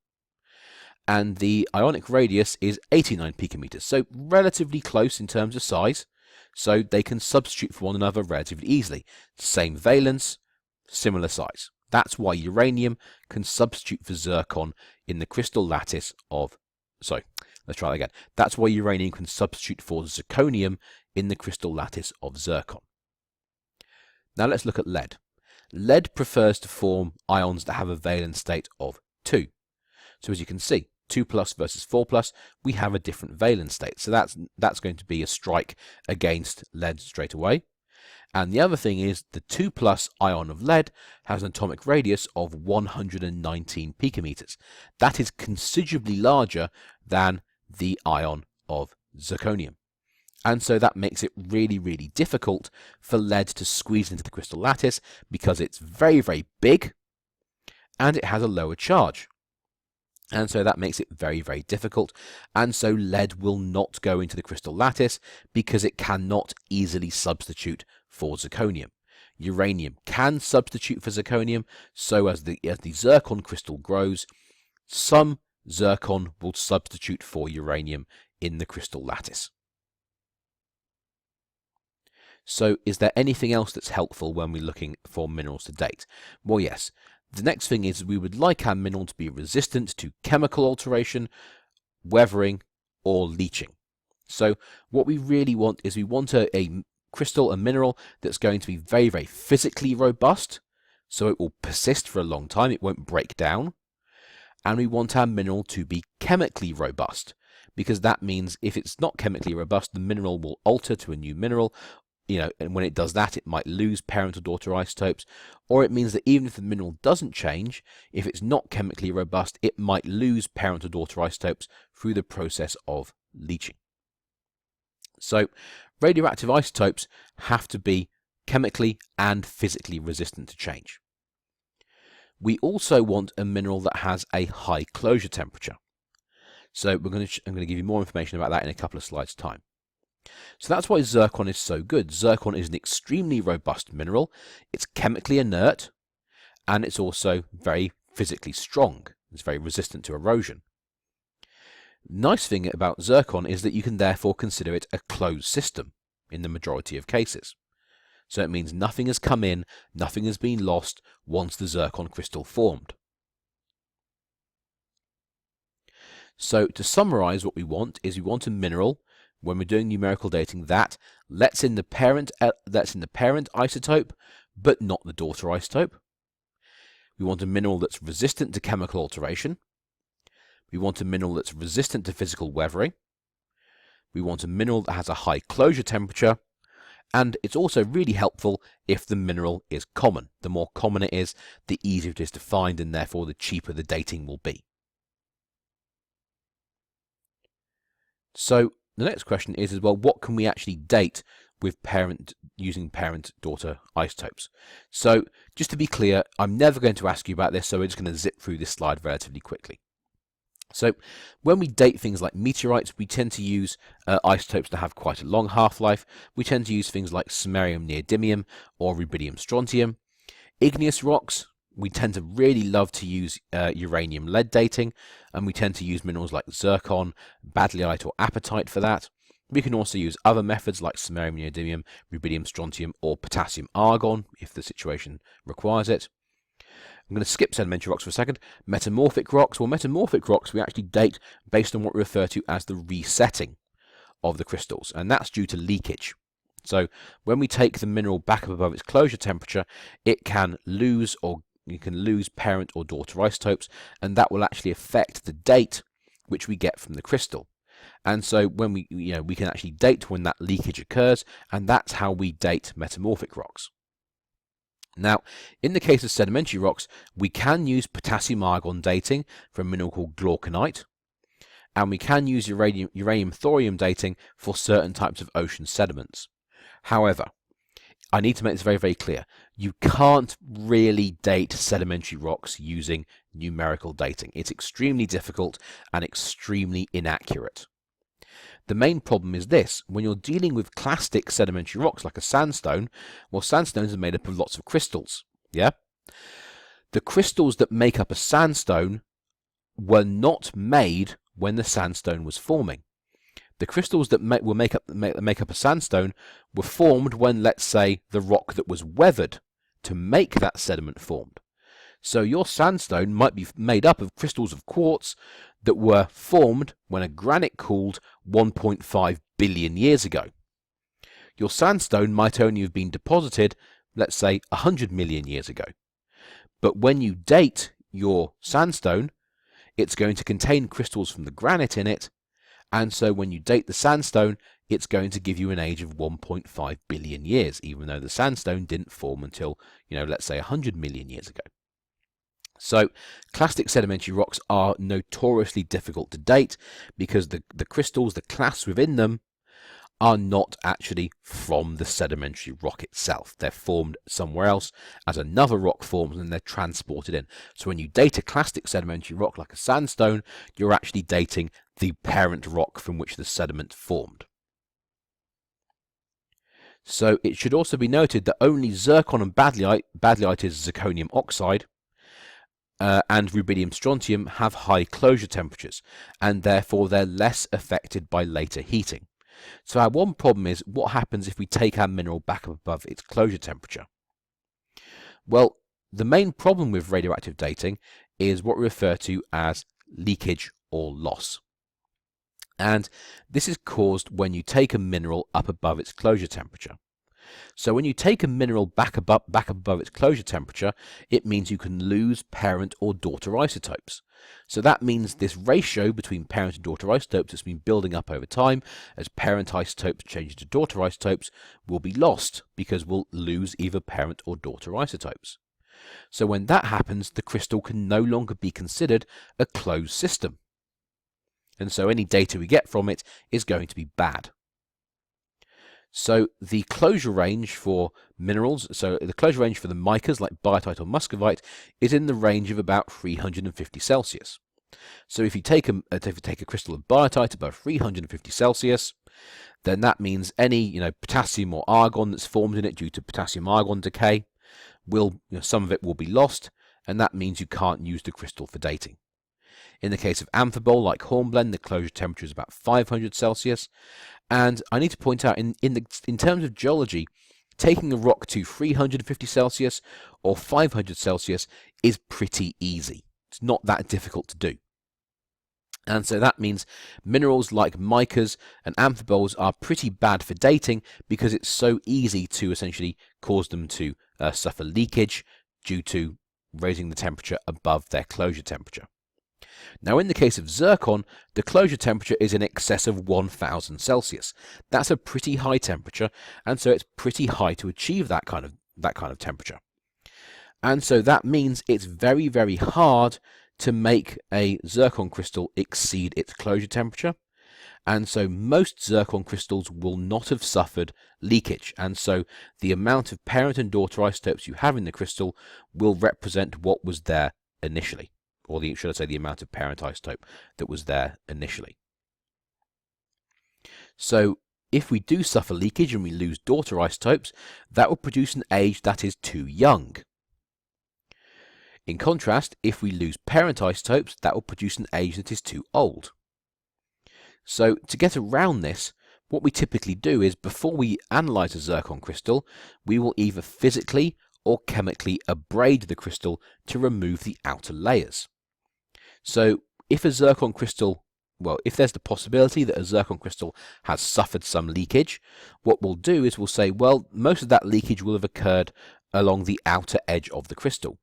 And the ionic radius is 89 picometers, so relatively close in terms of size, so they can substitute for one another relatively easily. Same valence, similar size. That's why uranium can substitute for zircon in the crystal lattice of... Sorry, let's try that again. That's why uranium can substitute for zirconium in the crystal lattice of zircon. Now let's look at lead. Lead prefers to form ions that have a valence state of 2. So as you can see, 2+ versus 4+, we have a different valence state. So that's going to be a strike against lead straight away. And the other thing is the 2+ ion of lead has an atomic radius of 119 picometers. That is considerably larger than the ion of zirconium. And so that makes it really, really difficult for lead to squeeze into the crystal lattice, because it's very, very big and it has a lower charge. And so that makes it very, very difficult. And so lead will not go into the crystal lattice because it cannot easily substitute for zirconium. Uranium can substitute for zirconium, so as the zircon crystal grows, some zircon will substitute for uranium in the crystal lattice. So is there anything else that's helpful when we're looking for minerals to date? Well, yes. The next thing is we would like our mineral to be resistant to chemical alteration, weathering, or leaching. So what we really want is we want a crystal, a mineral that's going to be very, very physically robust, so it will persist for a long time, it won't break down. And we want our mineral to be chemically robust, because that means if it's not chemically robust, the mineral will alter to a new mineral. And when it does that, it might lose parent or daughter isotopes, or it means that even if the mineral doesn't change, if it's not chemically robust, it might lose parent or daughter isotopes through the process of leaching. So radioactive isotopes have to be chemically and physically resistant to change. We also want a mineral that has a high closure temperature. So I'm going to give you more information about that in a couple of slides' time. So that's why zircon is so good. Zircon is an extremely robust mineral. It's chemically inert, and it's also very physically strong. It's very resistant to erosion. Nice thing about zircon is that you can therefore consider it a closed system in the majority of cases. So it means nothing has come in, nothing has been lost once the zircon crystal formed. So to summarize, what we want is we want a mineral, when we're doing numerical dating, that lets in the parent isotope, but not the daughter isotope. We want a mineral that's resistant to chemical alteration. We want a mineral that's resistant to physical weathering. We want a mineral that has a high closure temperature. And it's also really helpful if the mineral is common. The more common it is, the easier it is to find, and therefore the cheaper the dating will be. So the next question is, well, what can we actually date with using parent-daughter isotopes? So just to be clear, I'm never going to ask you about this, so we're just going to zip through this slide relatively quickly. So when we date things like meteorites, we tend to use isotopes that have quite a long half-life. We tend to use things like samarium neodymium or rubidium strontium. Igneous rocks, we tend to really love to use uranium-lead dating, and we tend to use minerals like zircon, badleyite or apatite for that. We can also use other methods like samarium neodymium, rubidium strontium or potassium argon if the situation requires it. I'm going to skip sedimentary rocks for a second. Metamorphic rocks. Well, metamorphic rocks we actually date based on what we refer to as the resetting of the crystals, and that's due to leakage. So when we take the mineral back up above its closure temperature, it can lose, or you can lose parent or daughter isotopes, and that will actually affect the date which we get from the crystal. And so when we can actually date when that leakage occurs, and that's how we date metamorphic rocks. Now, in the case of sedimentary rocks, we can use potassium argon dating for a mineral called glauconite, and we can use uranium thorium dating for certain types of ocean sediments. However, I need to make this very, very clear. You can't really date sedimentary rocks using numerical dating. It's extremely difficult and extremely inaccurate. The main problem is this: when you're dealing with clastic sedimentary rocks like a sandstone, well, sandstones are made up of lots of crystals, yeah? The crystals that make up a sandstone were not made when the sandstone was forming. The crystals that make up a sandstone were formed when, let's say, the rock that was weathered to make that sediment formed. So your sandstone might be made up of crystals of quartz that were formed when a granite cooled 1.5 billion years ago. Your sandstone might only have been deposited, let's say, 100 million years ago. But when you date your sandstone, it's going to contain crystals from the granite in it, and so when you date the sandstone, it's going to give you an age of 1.5 billion years, even though the sandstone didn't form until, let's say 100 million years ago. So clastic sedimentary rocks are notoriously difficult to date because the crystals, the clasts within them, are not actually from the sedimentary rock itself. They're formed somewhere else as another rock forms, and they're transported in. So when you date a clastic sedimentary rock like a sandstone, you're actually dating the parent rock from which the sediment formed. So it should also be noted that only zircon and badleyite is zirconium oxide, and rubidium strontium have high closure temperatures, and therefore they're less affected by later heating. So our one problem is, what happens if we take our mineral back up above its closure temperature? Well, the main problem with radioactive dating is what we refer to as leakage or loss. And this is caused when you take a mineral up above its closure temperature. So when you take a mineral back above its closure temperature, it means you can lose parent or daughter isotopes. So that means this ratio between parent and daughter isotopes that's been building up over time as parent isotopes change to daughter isotopes will be lost, because we'll lose either parent or daughter isotopes. So when that happens, the crystal can no longer be considered a closed system. And so any data we get from it is going to be bad. So the closure range for minerals, so the closure range for the micas like biotite or muscovite is in the range of about 350 Celsius. So if you take a crystal of biotite above 350 Celsius, then that means any potassium or argon that's formed in it due to potassium argon decay will some of it will be lost, and that means you can't use the crystal for dating. In the case of amphibole, like hornblende, the closure temperature is about 500 Celsius. And I need to point out, in terms of geology, taking a rock to 350 Celsius or 500 Celsius is pretty easy. It's not that difficult to do. And so that means minerals like micas and amphiboles are pretty bad for dating because it's so easy to essentially cause them to suffer leakage due to raising the temperature above their closure temperature. Now, in the case of zircon, the closure temperature is in excess of 1000 Celsius. That's a pretty high temperature, and so it's pretty high to achieve that kind of temperature. And so that means it's very, very hard to make a zircon crystal exceed its closure temperature. And so most zircon crystals will not have suffered leakage, and so the amount of parent and daughter isotopes you have in the crystal will represent what was there initially, or should I say the amount of parent isotope that was there initially. So if we do suffer leakage and we lose daughter isotopes, that will produce an age that is too young. In contrast, if we lose parent isotopes, that will produce an age that is too old. So to get around this, what we typically do is before we analyze a zircon crystal, we will either physically or chemically abrade the crystal to remove the outer layers. So if a zircon crystal, if there's the possibility that a zircon crystal has suffered some leakage, what we'll do is we'll say, well, most of that leakage will have occurred along the outer edge of the crystal.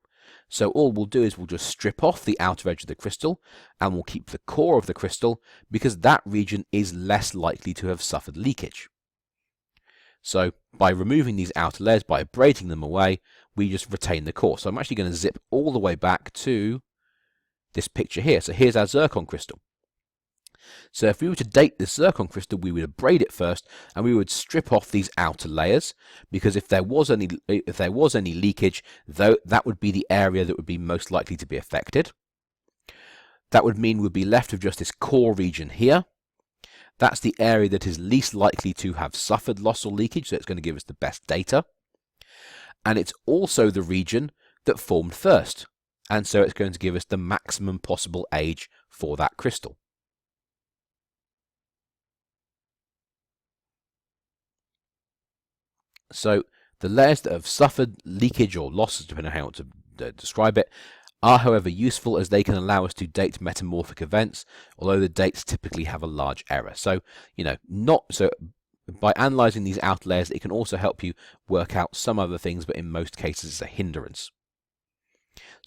So all we'll do is we'll just strip off the outer edge of the crystal and we'll keep the core of the crystal because that region is less likely to have suffered leakage. So by removing these outer layers, by abrading them away, we just retain the core. So I'm actually going to zip all the way back to this picture here. So here's our zircon crystal. So if we were to date this zircon crystal, we would abrade it first and we would strip off these outer layers, because if there was any leakage, that would be the area that would be most likely to be affected. That would mean we'd be left with just this core region here. That's the area that is least likely to have suffered loss or leakage, so it's going to give us the best data. And it's also the region that formed first, and so it's going to give us the maximum possible age for that crystal. So the layers that have suffered leakage or losses, depending on how to describe it, are however useful as they can allow us to date metamorphic events, although the dates typically have a large error. So, by analysing these outer layers, it can also help you work out some other things, but in most cases it's a hindrance.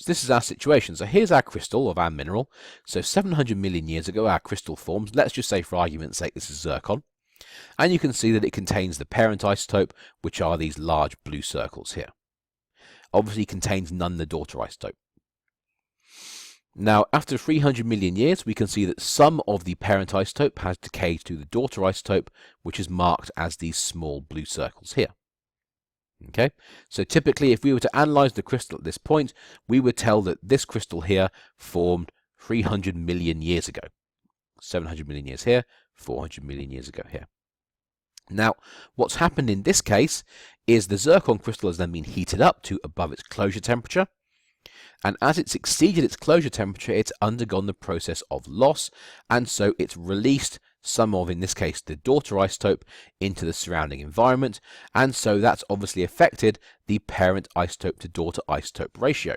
So this is our situation. So here's our crystal of our mineral. So 700 million years ago our crystal formed. Let's just say for argument's sake this is zircon. And you can see that it contains the parent isotope, which are these large blue circles here. Obviously contains none the daughter isotope. Now, after 300 million years, we can see that some of the parent isotope has decayed to the daughter isotope, which is marked as these small blue circles here. Okay, so typically if we were to analyze the crystal at this point, we would tell that this crystal here formed 300 million years ago. 700 million years here, 400 million years ago here. Now, what's happened in this case is the zircon crystal has then been heated up to above its closure temperature, and as it's exceeded its closure temperature, it's undergone the process of loss, and so it's released some of, in this case, the daughter isotope into the surrounding environment, and so that's obviously affected the parent isotope to daughter isotope ratio.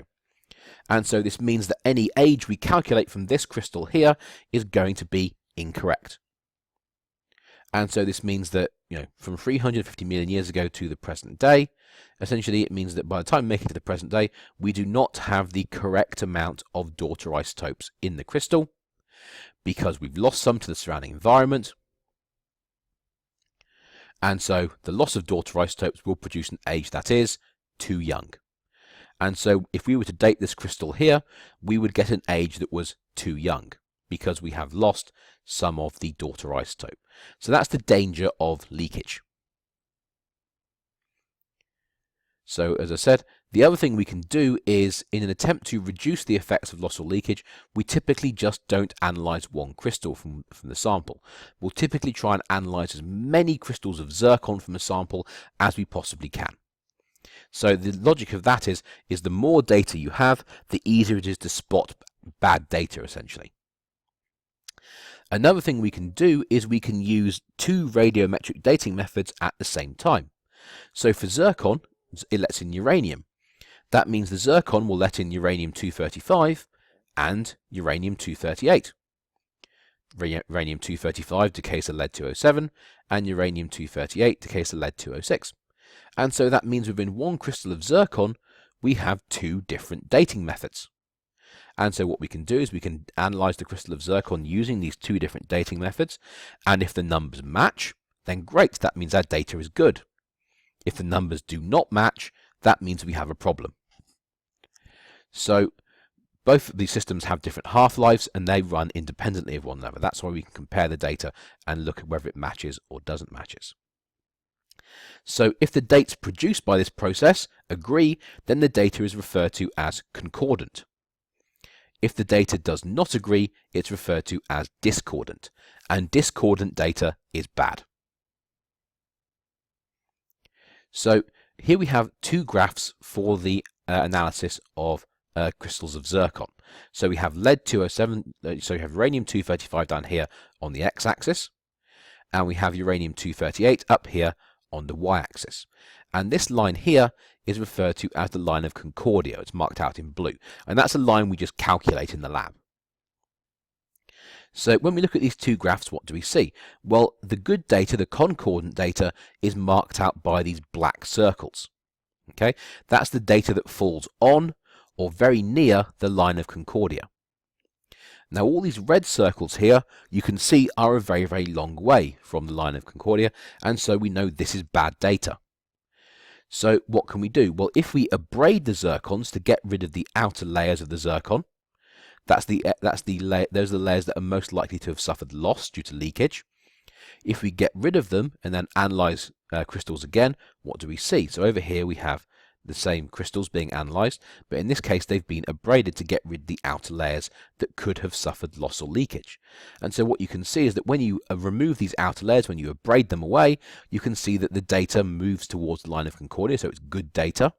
And so this means that any age we calculate from this crystal here is going to be incorrect. And so this means that, from 350 million years ago to the present day, essentially it means that by the time we make it to the present day, we do not have the correct amount of daughter isotopes in the crystal, because we've lost some to the surrounding environment. And so the loss of daughter isotopes will produce an age that is too young. And so if we were to date this crystal here, we would get an age that was too young, because we have lost some of the daughter isotope. So that's the danger of leakage. So as I said, the other thing we can do is, in an attempt to reduce the effects of loss or leakage, we typically just don't analyze one crystal from the sample. We'll typically try and analyze as many crystals of zircon from a sample as we possibly can. So the logic of that is the more data you have, the easier it is to spot bad data, essentially. Another thing we can do is we can use two radiometric dating methods at the same time. So for zircon, it lets in uranium. That means the zircon will let in uranium-235 and uranium-238. Uranium-235 decays to lead-207, and uranium-238 decays to lead-206. And so that means within one crystal of zircon, we have two different dating methods. And so what we can do is we can analyze the crystal of zircon using these two different dating methods, and if the numbers match, then great, that means our data is good. If the numbers do not match, that means we have a problem. So both of these systems have different half-lives and they run independently of one another. That's why we can compare the data and look at whether it matches or doesn't matches. So if the dates produced by this process agree, then the data is referred to as concordant. If the data does not agree, it's referred to as discordant, and discordant data is bad. So here we have two graphs for the analysis of crystals of zircon. So we have lead-207, so we have uranium-235 down here on the x-axis, and we have uranium-238 up here on the y-axis. And this line here is referred to as the line of Concordia. It's marked out in blue, and that's a line we just calculate in the lab. So when we look at these two graphs, what do we see? Well, the good data, the concordant data, is marked out by these black circles. Okay, that's the data that falls on or very near the line of Concordia. Now all these red circles here you can see are a very, very long way from the line of Concordia, and so we know this is bad data. So what can we do? Well, if we abrade the zircons to get rid of the outer layers of the zircon, those are the layers that are most likely to have suffered loss due to leakage. If we get rid of them and then analyze crystals again, what do we see? So over here we have the same crystals being analysed, but in this case they've been abraded to get rid of the outer layers that could have suffered loss or leakage. And so what you can see is that when you remove these outer layers, when you abrade them away, you can see that the data moves towards the line of Concordia, so it's good data.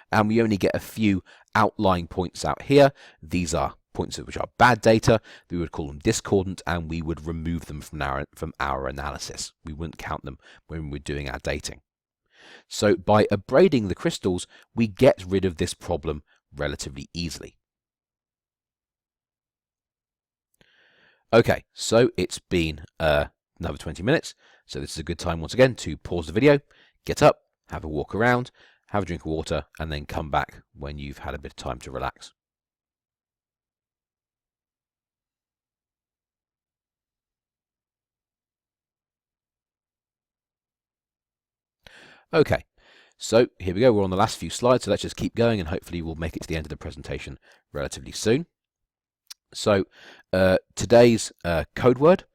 And we only get a few outlying points out here. These are points which are bad data. We would call them discordant, and we would remove them from our analysis. We wouldn't count them when we're doing our dating. So by abrading the crystals, we get rid of this problem relatively easily. Okay, so it's been another 20 minutes, so this is a good time once again to pause the video, get up, have a walk around, have a drink of water, and then come back when you've had a bit of time to relax. Okay, so here we go, we're on the last few slides, so let's just keep going and hopefully we'll make it to the end of the presentation relatively soon. So today's code word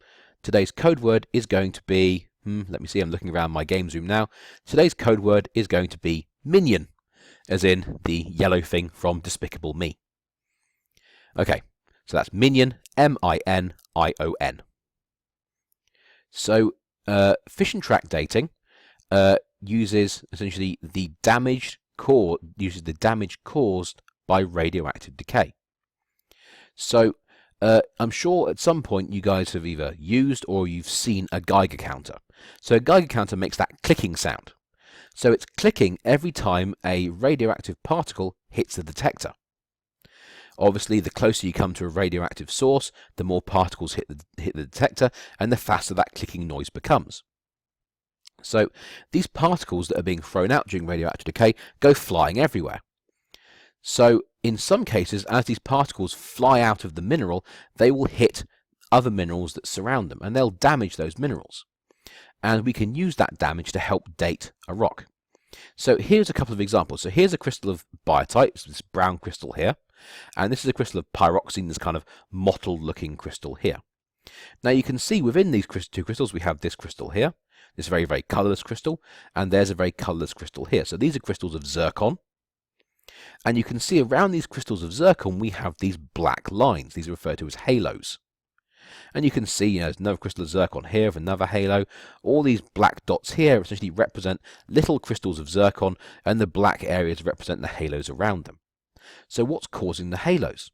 is going to be, let me see, I'm looking around my games room now. Today's code word is going to be minion, as in the yellow thing from Despicable Me. Okay, so that's minion, M-I-N-I-O-N. So fission track dating uses essentially the damage caused by radioactive decay. So I'm sure at some point you guys have either used or you've seen a Geiger counter. So a Geiger counter makes that clicking sound. So it's clicking every time a radioactive particle hits the detector. Obviously, the closer you come to a radioactive source, the more particles hit the detector, and the faster that clicking noise becomes. So these particles that are being thrown out during radioactive decay go flying everywhere. So in some cases, as these particles fly out of the mineral, they will hit other minerals that surround them, and they'll damage those minerals. And we can use that damage to help date a rock. So here's a couple of examples. So here's a crystal of biotite, so this brown crystal here, and this is a crystal of pyroxene, this kind of mottled looking crystal here. Now you can see within these two crystals we have this crystal here, this very, very colourless crystal, and there's a very colourless crystal here. So these are crystals of zircon, and you can see around these crystals of zircon we have these black lines. These are referred to as halos. And you can see, there's another crystal of zircon here with another halo. All these black dots here essentially represent little crystals of zircon, and the black areas represent the halos around them. So what's causing the halos?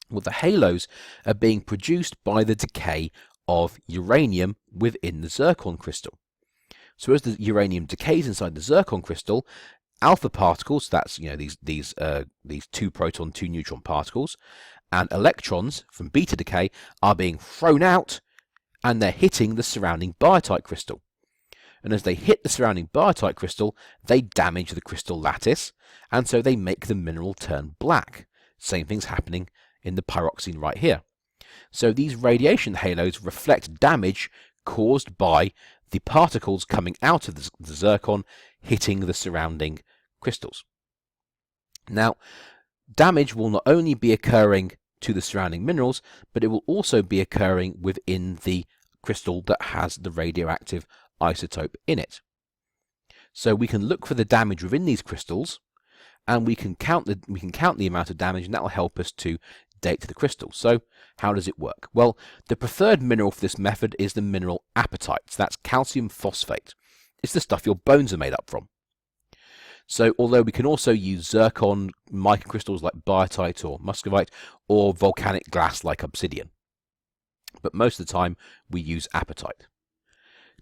Well, the halos are being produced by the decay of uranium within the zircon crystal. So as the uranium decays inside the zircon crystal, alpha particles, that's these 2 proton 2 neutron particles, and electrons from beta decay are being thrown out, and they're hitting the surrounding biotite crystal. And as they hit the surrounding biotite crystal, they damage the crystal lattice, and so they make the mineral turn black. Same thing's happening in the pyroxene right here. So these radiation halos reflect damage caused by the particles coming out of the zircon hitting the surrounding crystals. Now, damage will not only be occurring to the surrounding minerals, but it will also be occurring within the crystal that has the radioactive isotope in it. So we can look for the damage within these crystals, and we can count the amount of damage, and that will help us to date the crystal. So how does it work? Well, the preferred mineral for this method is the mineral apatite. So that's calcium phosphate. It's the stuff your bones are made up from. So although we can also use zircon microcrystals like biotite or muscovite, or volcanic glass like obsidian, but most of the time we use apatite.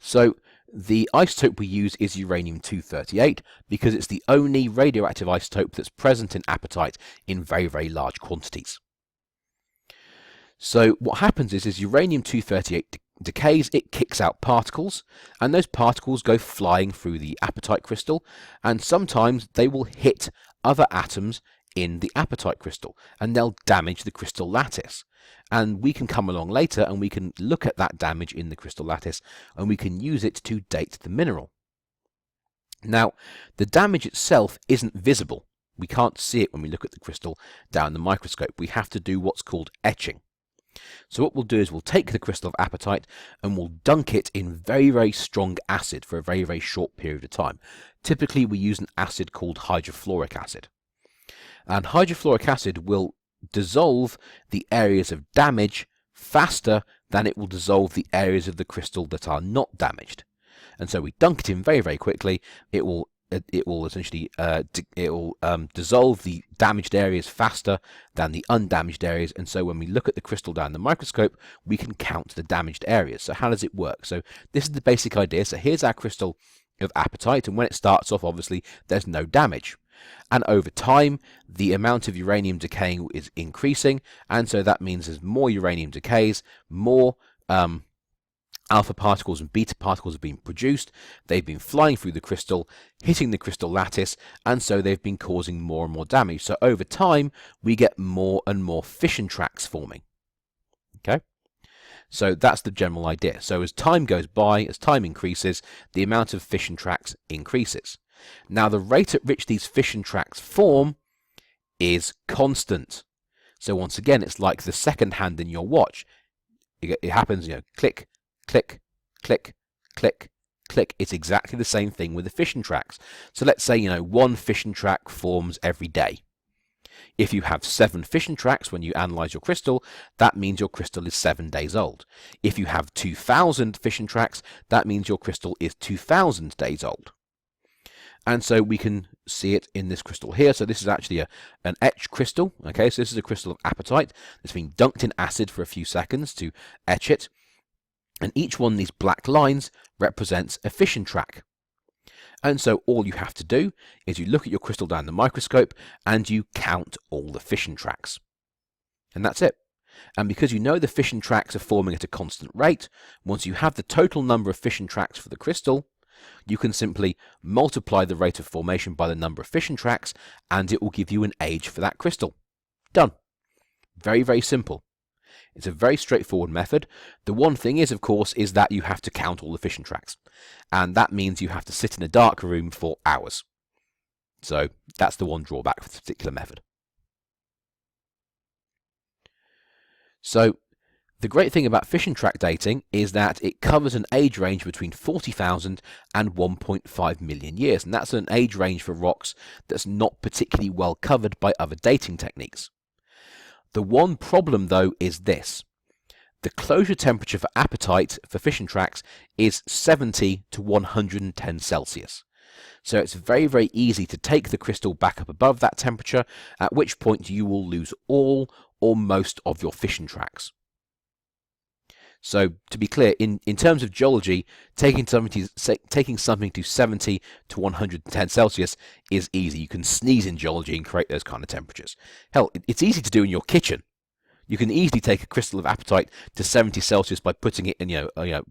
So the isotope we use is uranium-238 because it's the only radioactive isotope that's present in apatite in very, very large quantities. So what happens is uranium-238 decays, it kicks out particles, and those particles go flying through the apatite crystal, and sometimes they will hit other atoms in the apatite crystal, and they'll damage the crystal lattice. And we can come along later and we can look at that damage in the crystal lattice, and we can use it to date the mineral. Now, the damage itself isn't visible. We can't see it when we look at the crystal down the microscope. We have to do what's called etching. So what we'll do is we'll take the crystal of apatite and we'll dunk it in very, very strong acid for a very, very short period of time. Typically we use an acid called hydrofluoric acid. And hydrofluoric acid will dissolve the areas of damage faster than it will dissolve the areas of the crystal that are not damaged. And so we dunk it in very, very quickly. It will essentially dissolve the damaged areas faster than the undamaged areas, and so when we look at the crystal down the microscope, we can count the damaged areas. So how does it work? So this is the basic idea. So here's our crystal of apatite, and when it starts off, obviously there's no damage, and over time the amount of uranium decaying is increasing, and so that means as more uranium decays, more alpha particles and beta particles have been produced. They've been flying through the crystal, hitting the crystal lattice, and so they've been causing more and more damage. So over time, we get more and more fission tracks forming. Okay? So that's the general idea. So as time goes by, as time increases, the amount of fission tracks increases. Now, the rate at which these fission tracks form is constant. So once again, it's like the second hand in your watch. It happens, click, click, click, click, click. It's exactly the same thing with the fission tracks. So let's say, one fission track forms every day. If you have 7 fission tracks when you analyze your crystal, that means your crystal is 7 days old. If you have 2,000 fission tracks, that means your crystal is 2,000 days old. And so we can see it in this crystal here. So this is actually an etched crystal. Okay, so this is a crystal of apatite that's been dunked in acid for a few seconds to etch it. And each one of these black lines represents a fission track. And so all you have to do is you look at your crystal down the microscope and you count all the fission tracks. And that's it. And because you know the fission tracks are forming at a constant rate, once you have the total number of fission tracks for the crystal, you can simply multiply the rate of formation by the number of fission tracks, and it will give you an age for that crystal. Done. Very, very simple. It's a very straightforward method. The one thing is, of course, is that you have to count all the fission tracks. And that means you have to sit in a dark room for hours. So that's the one drawback for this particular method. So the great thing about fission track dating is that it covers an age range between 40,000 and 1.5 million years. And that's an age range for rocks that's not particularly well covered by other dating techniques. The one problem, though, is this. The closure temperature for apatite for fission tracks is 70 to 110 Celsius. So it's very, very easy to take the crystal back up above that temperature, at which point you will lose all or most of your fission tracks. So to be clear, in terms of geology, taking something to 70 to 110 Celsius is easy. You can sneeze in geology and create those kind of temperatures. Hell, it's easy to do in your kitchen. You can easily take a crystal of apatite to 70 Celsius by putting it in,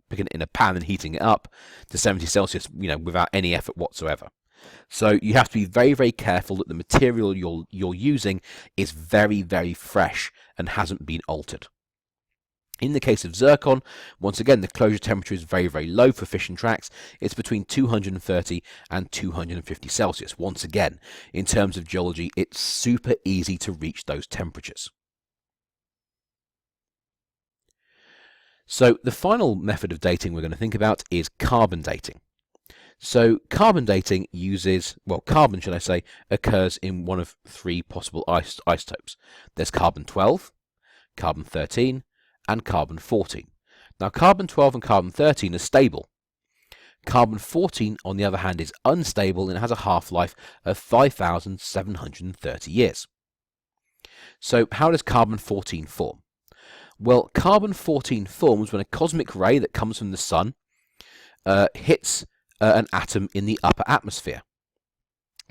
putting it in a pan and heating it up to 70 Celsius, without any effort whatsoever. So you have to be very, very careful that the material you're using is very, very fresh and hasn't been altered. In the case of zircon, once again, the closure temperature is very, very low for fission tracks. It's between 230 and 250 Celsius. Once again, in terms of geology, it's super easy to reach those temperatures. So the final method of dating we're going to think about is carbon dating. So carbon dating uses, carbon, should I say, occurs in one of three possible isotopes. There's carbon-12, carbon-13, and carbon-14. Now carbon-12 and carbon-13 are stable. Carbon-14, on the other hand, is unstable and has a half-life of 5,730 years. So how does carbon-14 form? Well, carbon-14 forms when a cosmic ray that comes from the sun hits an atom in the upper atmosphere.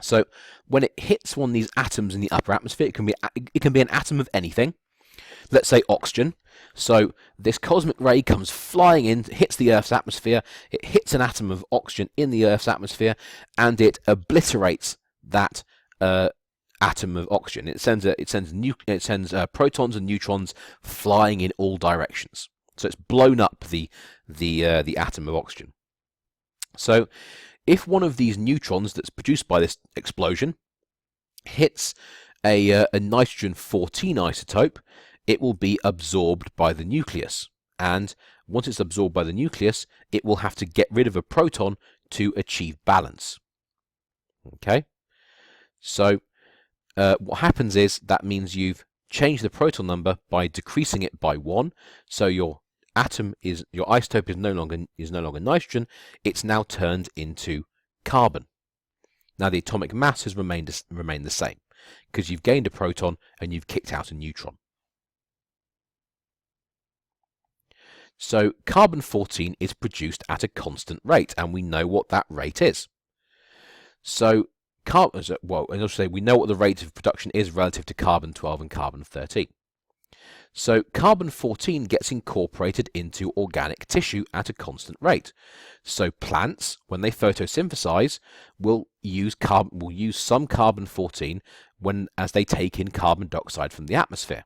So when it hits one of these atoms in the upper atmosphere, it can be an atom of anything. Let's say oxygen. So this cosmic ray comes flying in, hits the Earth's atmosphere, it hits an atom of oxygen in the Earth's atmosphere, and it obliterates that atom of oxygen. It sends protons and neutrons flying in all directions. So it's blown up the atom of oxygen. So if one of these neutrons that's produced by this explosion hits a nitrogen-14 isotope, it will be absorbed by the nucleus. And once it's absorbed by the nucleus, it will have to get rid of a proton to achieve balance. Okay? So what happens is that means you've changed the proton number by decreasing it by 1. So your isotope is no longer nitrogen. It's now turned into carbon. Now the atomic mass has remained the same because you've gained a proton and you've kicked out a neutron. So carbon-14 is produced at a constant rate, and we know what that rate is. So we know what the rate of production is relative to carbon-12 and carbon-13. So carbon-14 gets incorporated into organic tissue at a constant rate. So plants, when they photosynthesize, will use some carbon-14 as they take in carbon dioxide from the atmosphere.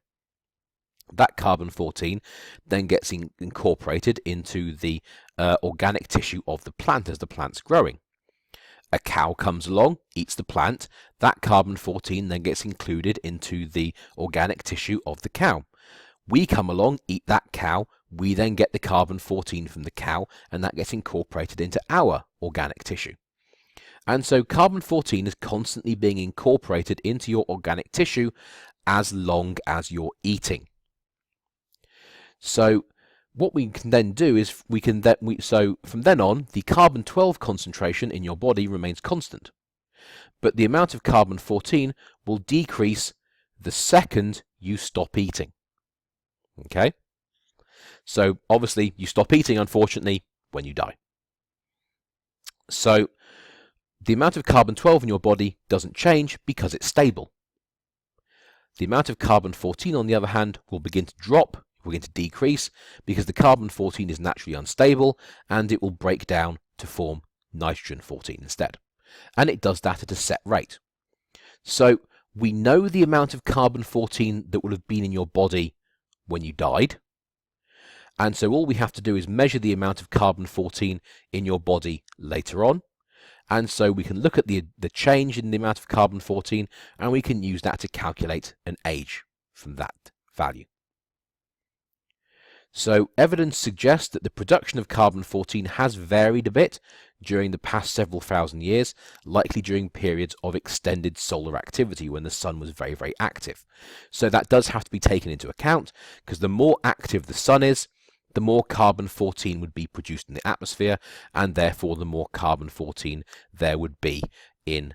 That carbon-14 then gets incorporated into the organic tissue of the plant as the plant's growing. A cow comes along, eats the plant. That carbon-14 then gets included into the organic tissue of the cow. We come along, eat that cow. We then get the carbon-14 from the cow, and that gets incorporated into our organic tissue. And so carbon-14 is constantly being incorporated into your organic tissue as long as you're eating. So what we can then do is so from then on, the carbon-12 concentration in your body remains constant, but the amount of carbon-14 will decrease the second you stop eating. Okay? So obviously you stop eating, unfortunately, when you die. So the amount of carbon-12 in your body doesn't change because it's stable. The amount of carbon-14, on the other hand, will begin to drop, will begin to decrease, because the carbon-14 is naturally unstable, and it will break down to form nitrogen-14 instead. And it does that at a set rate. So we know the amount of carbon-14 that would have been in your body when you died, and so all we have to do is measure the amount of carbon-14 in your body later on, and so we can look at the change in the amount of carbon-14, and we can use that to calculate an age from that value. So evidence suggests that the production of carbon-14 has varied a bit during the past several thousand years, likely during periods of extended solar activity when the sun was very, very active. So that does have to be taken into account, because the more active the sun is, the more carbon-14 would be produced in the atmosphere, and therefore the more carbon-14 there would be in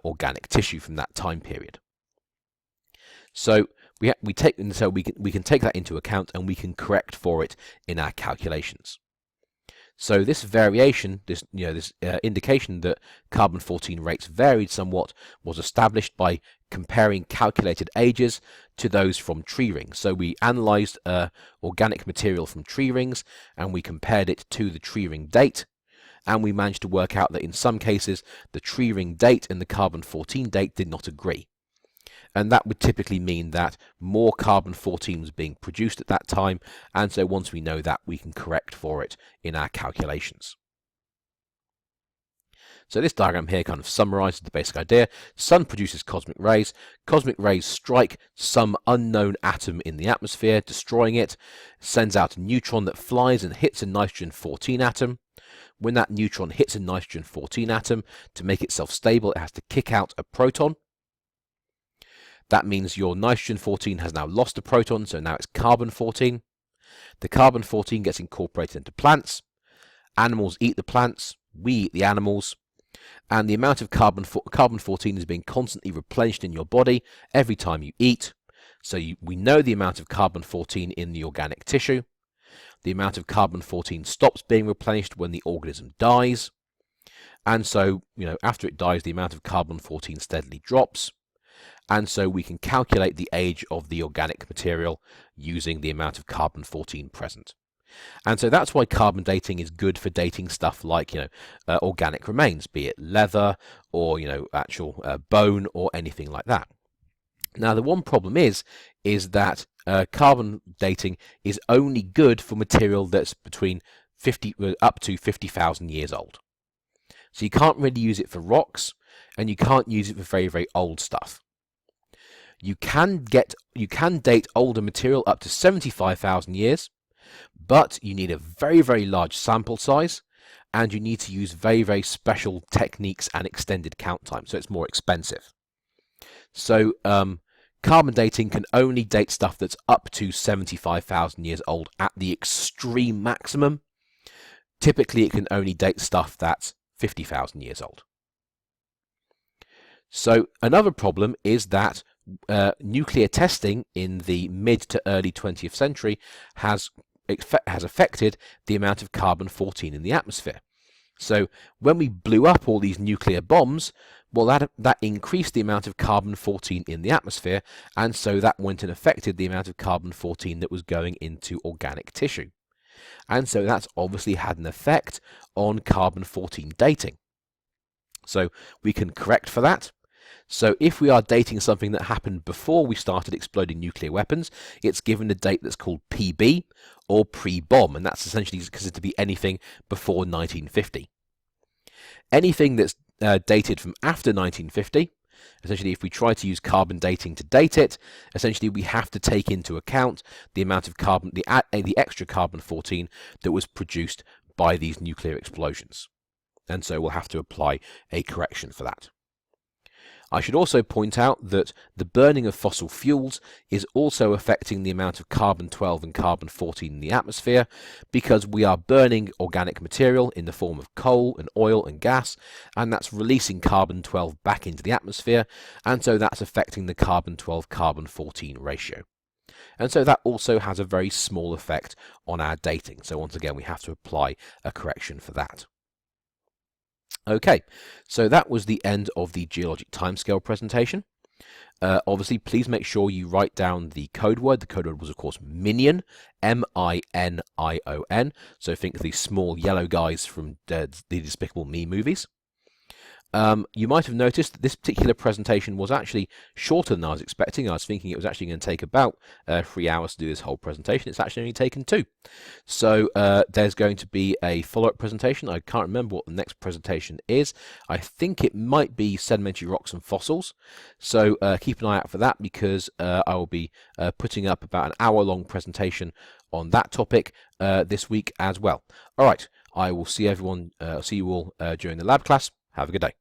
organic tissue from that time period. So we can take that into account, and we can correct for it in our calculations. So this variation, this indication that carbon-14 rates varied somewhat, was established by comparing calculated ages to those from tree rings. So we analysed organic material from tree rings, and we compared it to the tree ring date, and we managed to work out that in some cases the tree ring date and the carbon-14 date did not agree. And that would typically mean that more carbon-14 was being produced at that time, and so once we know that, we can correct for it in our calculations. So this diagram here kind of summarises the basic idea. Sun produces cosmic rays. Cosmic rays strike some unknown atom in the atmosphere, destroying it, sends out a neutron that flies and hits a nitrogen-14 atom. When that neutron hits a nitrogen-14 atom, to make itself stable, it has to kick out a proton. That means your nitrogen-14 has now lost a proton, so now it's carbon-14. The carbon-14 gets incorporated into plants. Animals eat the plants, we eat the animals, and the amount of carbon-14 is being constantly replenished in your body every time you eat. So we know the amount of carbon-14 in the organic tissue. The amount of carbon-14 stops being replenished when the organism dies. And so, after it dies, the amount of carbon-14 steadily drops. And so we can calculate the age of the organic material using the amount of carbon-14 present. And so that's why carbon dating is good for dating stuff like, organic remains, be it leather or, actual bone or anything like that. Now, the one problem is that carbon dating is only good for material that's between up to 50,000 years old. So you can't really use it for rocks, and you can't use it for very, very old stuff. You can date older material up to 75,000 years, but you need a very, very large sample size, and you need to use very, very special techniques and extended count time, so it's more expensive. So carbon dating can only date stuff that's up to 75,000 years old at the extreme maximum. Typically, it can only date stuff that's 50,000 years old. So another problem is that nuclear testing in the mid to early 20th century has affected the amount of carbon-14 in the atmosphere. So when we blew up all these nuclear bombs, well, that increased the amount of carbon-14 in the atmosphere, and so that went and affected the amount of carbon-14 that was going into organic tissue. And so that's obviously had an effect on carbon-14 dating. So we can correct for that. So if we are dating something that happened before we started exploding nuclear weapons, it's given a date that's called PB, or pre-bomb, and that's essentially considered to be anything before 1950. Anything that's dated from after 1950, essentially if we try to use carbon dating to date it, essentially we have to take into account the amount of carbon, the extra carbon-14 that was produced by these nuclear explosions. And so we'll have to apply a correction for that. I should also point out that the burning of fossil fuels is also affecting the amount of carbon-12 and carbon-14 in the atmosphere, because we are burning organic material in the form of coal and oil and gas, and that's releasing carbon-12 back into the atmosphere, and so that's affecting the carbon-12 carbon-14 ratio. And so that also has a very small effect on our dating. So once again, we have to apply a correction for that. Okay, so that was the end of the geologic timescale presentation. Obviously, please make sure you write down the code word. The code word was, of course, Minion, M-I-N-I-O-N. So think of these small yellow guys from the Despicable Me movies. You might have noticed that this particular presentation was actually shorter than I was expecting. I was thinking it was actually going to take about 3 hours to do this whole presentation. It's actually only taken 2. So there's going to be a follow-up presentation. I can't remember what the next presentation is. I think it might be sedimentary rocks and fossils. So keep an eye out for that, because I will be putting up about an hour-long presentation on that topic this week as well. All right, I will see everyone. See you all during the lab class. Have a good day.